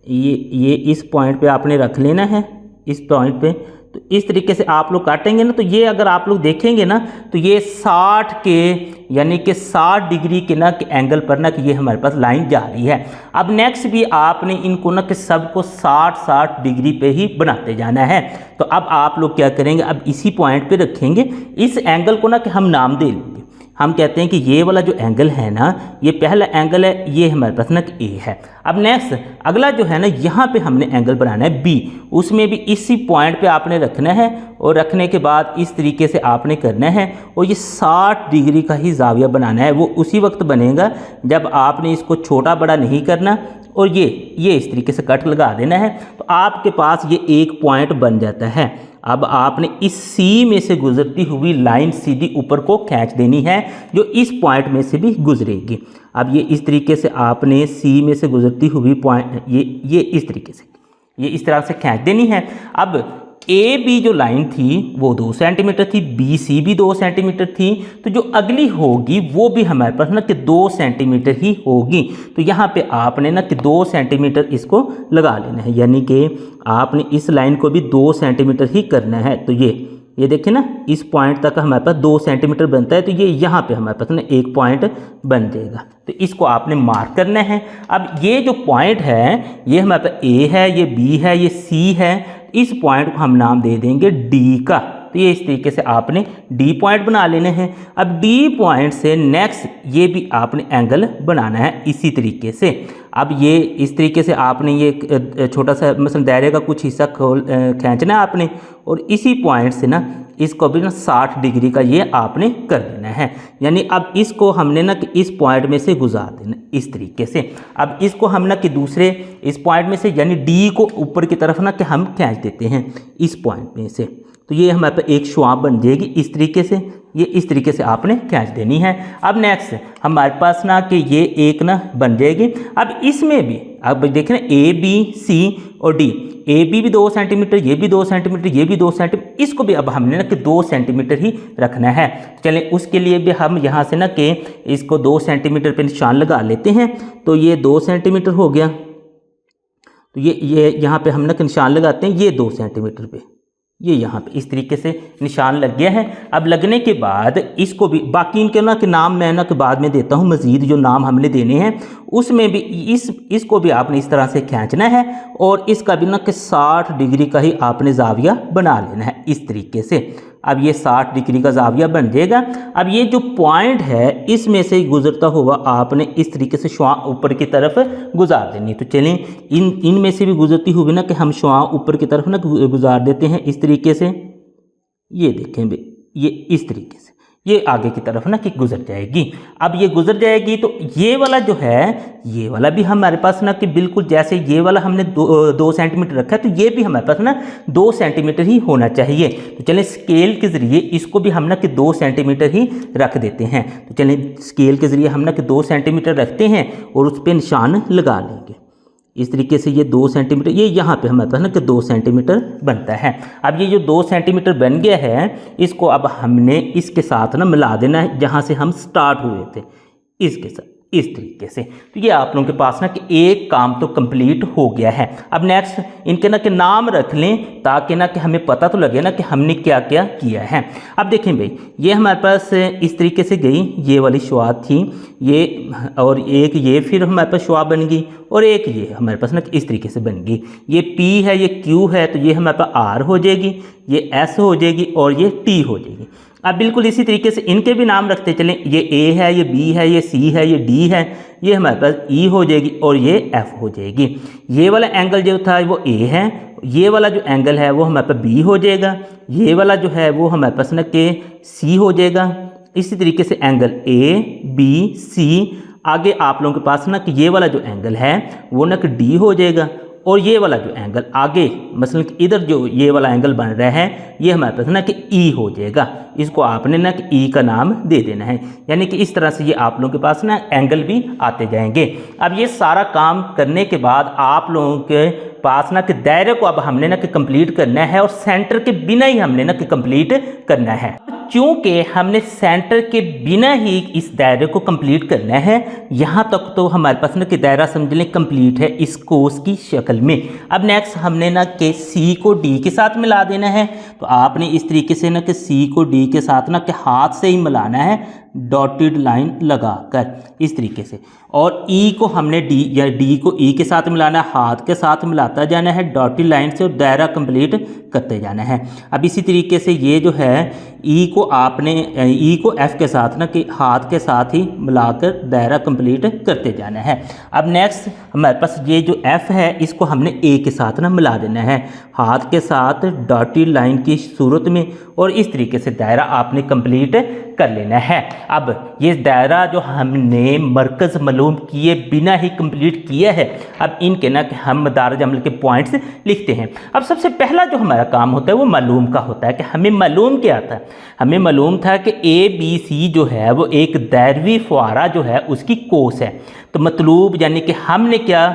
ये इस पॉइंट पे आपने रख लेना है। इस पॉइंट पे तो इस तरीके से आप लोग काटेंगे ना, तो ये अगर आप लोग देखेंगे ना तो ये 60 के यानी कि 60 डिग्री के ना कि एंगल पर ना कि ये हमारे पास लाइन जा रही है। अब नेक्स्ट भी आपने इनको ना कि सबको 60 डिग्री पे ही बनाते जाना है। तो अब आप लोग क्या करेंगे, अब इसी पॉइंट पे रखेंगे। इस एंगल को ना कि हम नाम दे लेंगे। हम कहते हैं कि ये वाला जो एंगल है ना, ये पहला एंगल है, ये हमारे पास ना ए है। अब नेक्स्ट अगला जो है ना, यहाँ पे हमने एंगल बनाना है बी, उसमें भी इसी पॉइंट पे आपने रखना है, और रखने के बाद इस तरीके से आपने करना है, और ये 60 डिग्री का ही जाविया बनाना है। वो उसी वक्त बनेगा जब आपने इसको छोटा बड़ा नहीं करना, और ये इस तरीके से कट लगा देना है। तो आपके पास ये एक पॉइंट बन जाता है। अब आपने इस सी में से गुजरती हुई लाइन सीधी ऊपर को खींच देनी है, जो इस पॉइंट में से भी गुजरेगी। अब ये इस तरीके से आपने सी में से गुजरती हुई पॉइंट ये इस तरीके से ये इस तरह से खींच देनी है। अब ए बी जो लाइन थी वो 2 सेंटीमीटर थी, बी सी भी 2 सेंटीमीटर थी, तो जो अगली होगी वो भी हमारे पास ना कि 2 सेंटीमीटर ही होगी। तो यहाँ पे आपने ना कि 2 सेंटीमीटर इसको लगा लेना है, यानी कि आपने इस लाइन को भी 2 सेंटीमीटर ही करना है। तो ये देखिए ना, इस पॉइंट तक हमारे पास 2 सेंटीमीटर बनता है, तो ये यहाँ पे हमारे पास ना एक पॉइंट बन जाएगा। तो इसको आपने मार्क करना है। अब ये जो पॉइंट है ये हमारे पास ए है, ये बी है, ये सी है। इस पॉइंट को हम नाम दे देंगे डी का। तो ये इस तरीके से आपने डी पॉइंट बना लेने हैं। अब डी पॉइंट से नेक्स्ट ये भी आपने एंगल बनाना है इसी तरीके से। अब ये इस तरीके से आपने ये छोटा सा मसलन दायरे का कुछ हिस्सा खींचना है आपने, और इसी पॉइंट से ना इसको भी ना 60 डिग्री का ये आपने कर देना है। यानी अब इसको हमने ना कि इस पॉइंट में से गुजार देना इस तरीके से। अब इसको हम ना कि दूसरे इस पॉइंट में से यानी डी को ऊपर की तरफ ना कि हम खींच देते हैं इस पॉइंट में से। तो ये हमारे पास एक शुआ बन जाएगी इस तरीके से। ये इस तरीके से आपने खींच देनी है। अब नेक्स्ट हमारे पास ना कि ये एक ना बन जाएगी। अब इसमें भी अब देखें ए बी सी और डी, ए बी भी 2 सेंटीमीटर, ये भी 2 सेंटीमीटर, ये भी 2 सेंटीमीटर, इसको भी अब हमने ना कि 2 सेंटीमीटर ही रखना है। चलें उसके लिए भी हम यहाँ से ना कि इसको 2 सेंटीमीटर पे निशान लगा लेते हैं। तो ये 2 सेंटीमीटर हो गया। तो ये यहाँ पे हम ना निशान लगाते हैं, ये 2 सेंटीमीटर पे, ये यहाँ पे इस तरीके से निशान लग गया है। अब लगने के बाद इसको भी बाकी इनके ना कि नाम मैं ना कि बाद में देता हूँ, मज़ीद जो नाम हमने देने हैं उसमें भी इसको भी आपने इस तरह से खींचना है, और इसका भी ना कि 60 डिग्री का ही आपने जाविया बना लेना है इस तरीके से। अब ये 60 डिग्री का जाविया बन जाएगा। अब ये जो पॉइंट है इसमें से गुजरता हुआ आपने इस तरीके से शुआ ऊपर की तरफ गुजार देनी। तो चलें इनमें से भी गुजरती हुई ना कि हम शुआ ऊपर की तरफ ना गुजार देते हैं इस तरीके से। ये देखें भाई, ये इस तरीके से ये आगे की तरफ ना कि गुजर जाएगी। अब ये गुजर जाएगी तो ये वाला जो है ये वाला भी हमारे पास ना कि बिल्कुल जैसे ये वाला हमने 2 सेंटीमीटर रखा है, तो ये भी हमारे पास ना 2 सेंटीमीटर ही होना चाहिए। तो चलें स्केल के ज़रिए इसको भी हम ना कि 2 सेंटीमीटर ही रख देते हैं। तो चलें स्केल के ज़रिए हम ना कि 2 सेंटीमीटर रखते हैं और उस पर निशान लगा लेंगे इस तरीके से। ये 2 सेंटीमीटर, ये यहाँ पे हमारे पास ना कि 2 सेंटीमीटर बनता है। अब ये जो 2 सेंटीमीटर बन गया है इसको अब हमने इसके साथ ना मिला देना है जहाँ से हम स्टार्ट हुए थे, इसके साथ इस तरीके से। तो ये आप लोगों के पास ना कि एक काम तो कंप्लीट हो गया है। अब नेक्स्ट इनके ना कि नाम रख लें ताकि ना कि हमें पता तो लगे ना कि हमने क्या क्या किया है। अब देखें भाई, ये हमारे पास इस तरीके से गई, ये वाली शुआ थी ये, और एक ये फिर हमारे पास शुआ बन गई, और एक ये हमारे पास ना इस तरीके से बन गई। ये P है, ये Q है, तो ये हमारे पास R हो जाएगी, ये S हो जाएगी और ये T हो जाएगी। अब बिल्कुल इसी तरीके से इनके भी नाम रखते चलें। ये A है, ये B है, ये C है, ये D है, ये हमारे पास E हो जाएगी और ये F हो जाएगी। ये वाला एंगल जो था वो A है, ये वाला जो एंगल है वो हमारे पास B हो जाएगा, ये वाला जो है वो हमारे पास ना कि C हो जाएगा। इसी तरीके से एंगल A B C, आगे आप लोगों के पास ना कि ये वाला जो एंगल है वो ना कि D हो जाएगा, और ये वाला जो एंगल आगे मसलन कि इधर जो ये वाला एंगल बन रहा है ये हमारे पास ना कि E हो जाएगा। इसको आपने ना कि E का नाम दे देना है। यानी कि इस तरह से ये आप लोगों के पास ना एंगल भी आते जाएंगे। अब ये सारा काम करने के बाद आप लोगों के पास ना कि दायरे को अब हमने ना कि कंप्लीट करना है, और सेंटर के बिना ही हमने ना कि कंप्लीट करना है। चूँकि हमने सेंटर के बिना ही इस दायरे को कंप्लीट करना है, यहाँ तक तो हमारे पास ना कि दायरा समझ लें कंप्लीट है इस कोर्स की शक्ल में। अब नेक्स्ट हमने ना कि सी को डी के साथ मिला देना है। तो आपने इस तरीके से ना कि सी को डी के साथ ना कि हाथ से ही मिलाना है, डॉटेड लाइन लगाकर इस तरीके से, और ई को हमने डी या डी को ई के साथ मिलाना है, हाथ के साथ मिलाता जाना है डॉटेड लाइन से, और दायरा कंप्लीट करते जाना है। अब इसी तरीके से ये जो है ई को आपने ई को एफ के साथ ना कि हाथ के साथ ही मिलाकर दायरा कंप्लीट करते जाना है। अब नेक्स्ट हमारे पास ये जो एफ है इसको हमने ए के साथ ना मिला देना है हाथ के साथ डॉटेड लाइन की सूरत में, और इस तरीके से दायरा आपने कंप्लीट कर लेना है। अब ये दायरा जो हमने मरकज़ मालूम किए बिना ही कंप्लीट किया है, अब इनके ना कि हम मदारज अमल के पॉइंट्स लिखते हैं। अब सबसे पहला जो हमारा काम होता है वो मालूम का होता है कि हमें मालूम क्या था। हमें मालूम था कि ABC जो है वो एक दायरवी फुआरा जो है उसकी कोस है। तो मतलूब यानी कि हमने क्या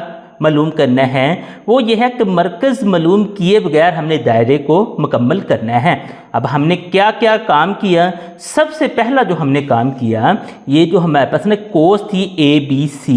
मालूम करना है वो ये है कि मरकज़ मालूम किए बगैर हमने दायरे को मुकम्मल करना है। अब हमने क्या क्या काम किया, सबसे पहला जो हमने काम किया, ये जो हमारे पास ना कोस थी ABC,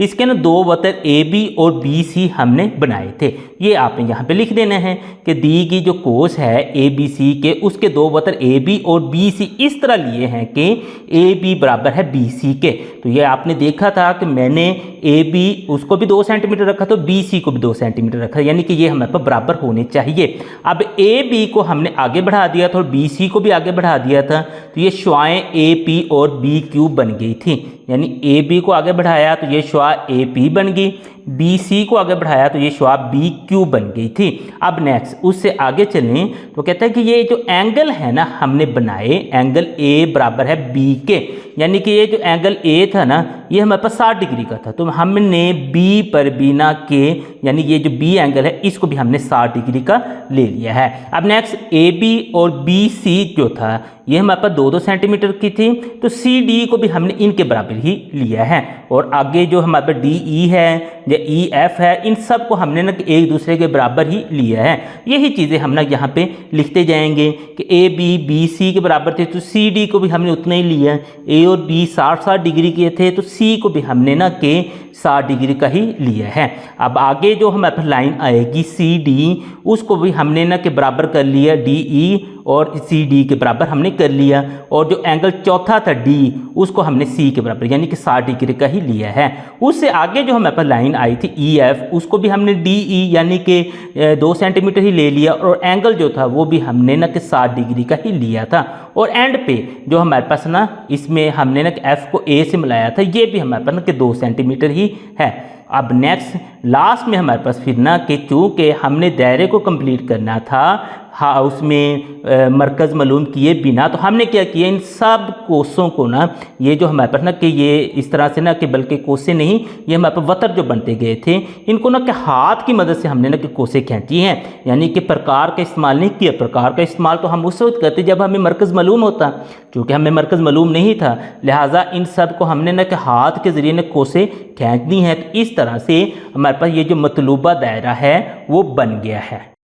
इसके ना 2 वतर AB और BC हमने बनाए थे। ये आपने यहाँ पे लिख देना है कि दी गई जो कोस है ABC के, उसके 2 वतर AB और BC इस तरह लिए हैं कि AB बराबर है BC के। तो ये आपने देखा था कि मैंने AB उसको भी 2 सेंटीमीटर रखा तो BC को भी 2 सेंटीमीटर रखा, यानी कि ये हमारे पास बराबर होने चाहिए। अब AB को हमने आगे बढ़ा दिया था और BC को भी आगे बढ़ा दिया था, तो ये शुआएं AP और BQ बन गई थी। यानी AB को आगे बढ़ाया तो ये शुआ AP बन गई, BC को आगे बढ़ाया तो ये शुआ BQ बन गई थी। अब नेक्स्ट उससे आगे चलें तो कहता है कि ये जो एंगल है ना हमने बनाए, एंगल A बराबर है B के, यानी कि ये जो एंगल A था ना ये हमारे पास 60 डिग्री का था, तो हमने B पर बिना के यानी ये जो B एंगल है इसको भी हमने 60 डिग्री का ले लिया है। अब नेक्स्ट AB और BC जो था ये हमारे पास 2-2 सेंटीमीटर की थी, तो CD को भी हमने इनके बराबर ही लिया है। और आगे जो हमारे पास DE है या EF है, इन सब को हमने ना एक दूसरे के बराबर ही लिया है। यही चीज़ें हम ना यहाँ पे लिखते जाएंगे कि AB BC के बराबर थे तो CD को भी हमने उतना ही लिया। A और B 60-60 डिग्री के थे तो C को भी हमने ना के 60 डिग्री का ही लिया है। अब आगे जो हमारे पास लाइन आएगी CD, उसको भी हमने ना के बराबर कर लिया, DE और CD के बराबर हमने कर लिया। और जो एंगल चौथा था D, उसको हमने C के बराबर यानी कि 60 डिग्री का ही लिया है। उससे आगे जो हमारे पास लाइन आई थी EF, उसको भी हमने DE यानी कि 2 सेंटीमीटर ही ले लिया और एंगल जो था वो भी हमने ना कि 60 डिग्री का ही लिया था। और एंड पे जो हमारे पास ना इसमें हमने ना कि F को A से मिलाया था, ये भी हमारे पास ना कि 2 सेंटीमीटर ही है। अब नेक्स्ट लास्ट में हमारे पास फिर ना कि चूँकि हमने दायरे को कंप्लीट करना था हाँ उसमें मरकज़ मालूम किए बिना, तो हमने क्या किया, इन सब कोसों को ना ये जो हमारे पास ना कि ये इस तरह से ना कि बल्कि कोसे नहीं, ये हमारे पास वतर जो बनते गए थे इनको ना कि हाथ की मदद से हमने ना कि कोसे खींची हैं, यानी कि प्रकार का इस्तेमाल नहीं किया। प्रकार का इस्तेमाल तो हम उस वक्त करते जब हमें मरकज़ मालूम होता, क्योंकि हमें मरकज़ मालूम नहीं था, लिहाजा इन सब को हमने ना कि हाथ के ज़रिए ना कोसे खींचनी है। तो इस तरह से हमारे पास ये जो मतलूबा दायरा है वो बन गया है।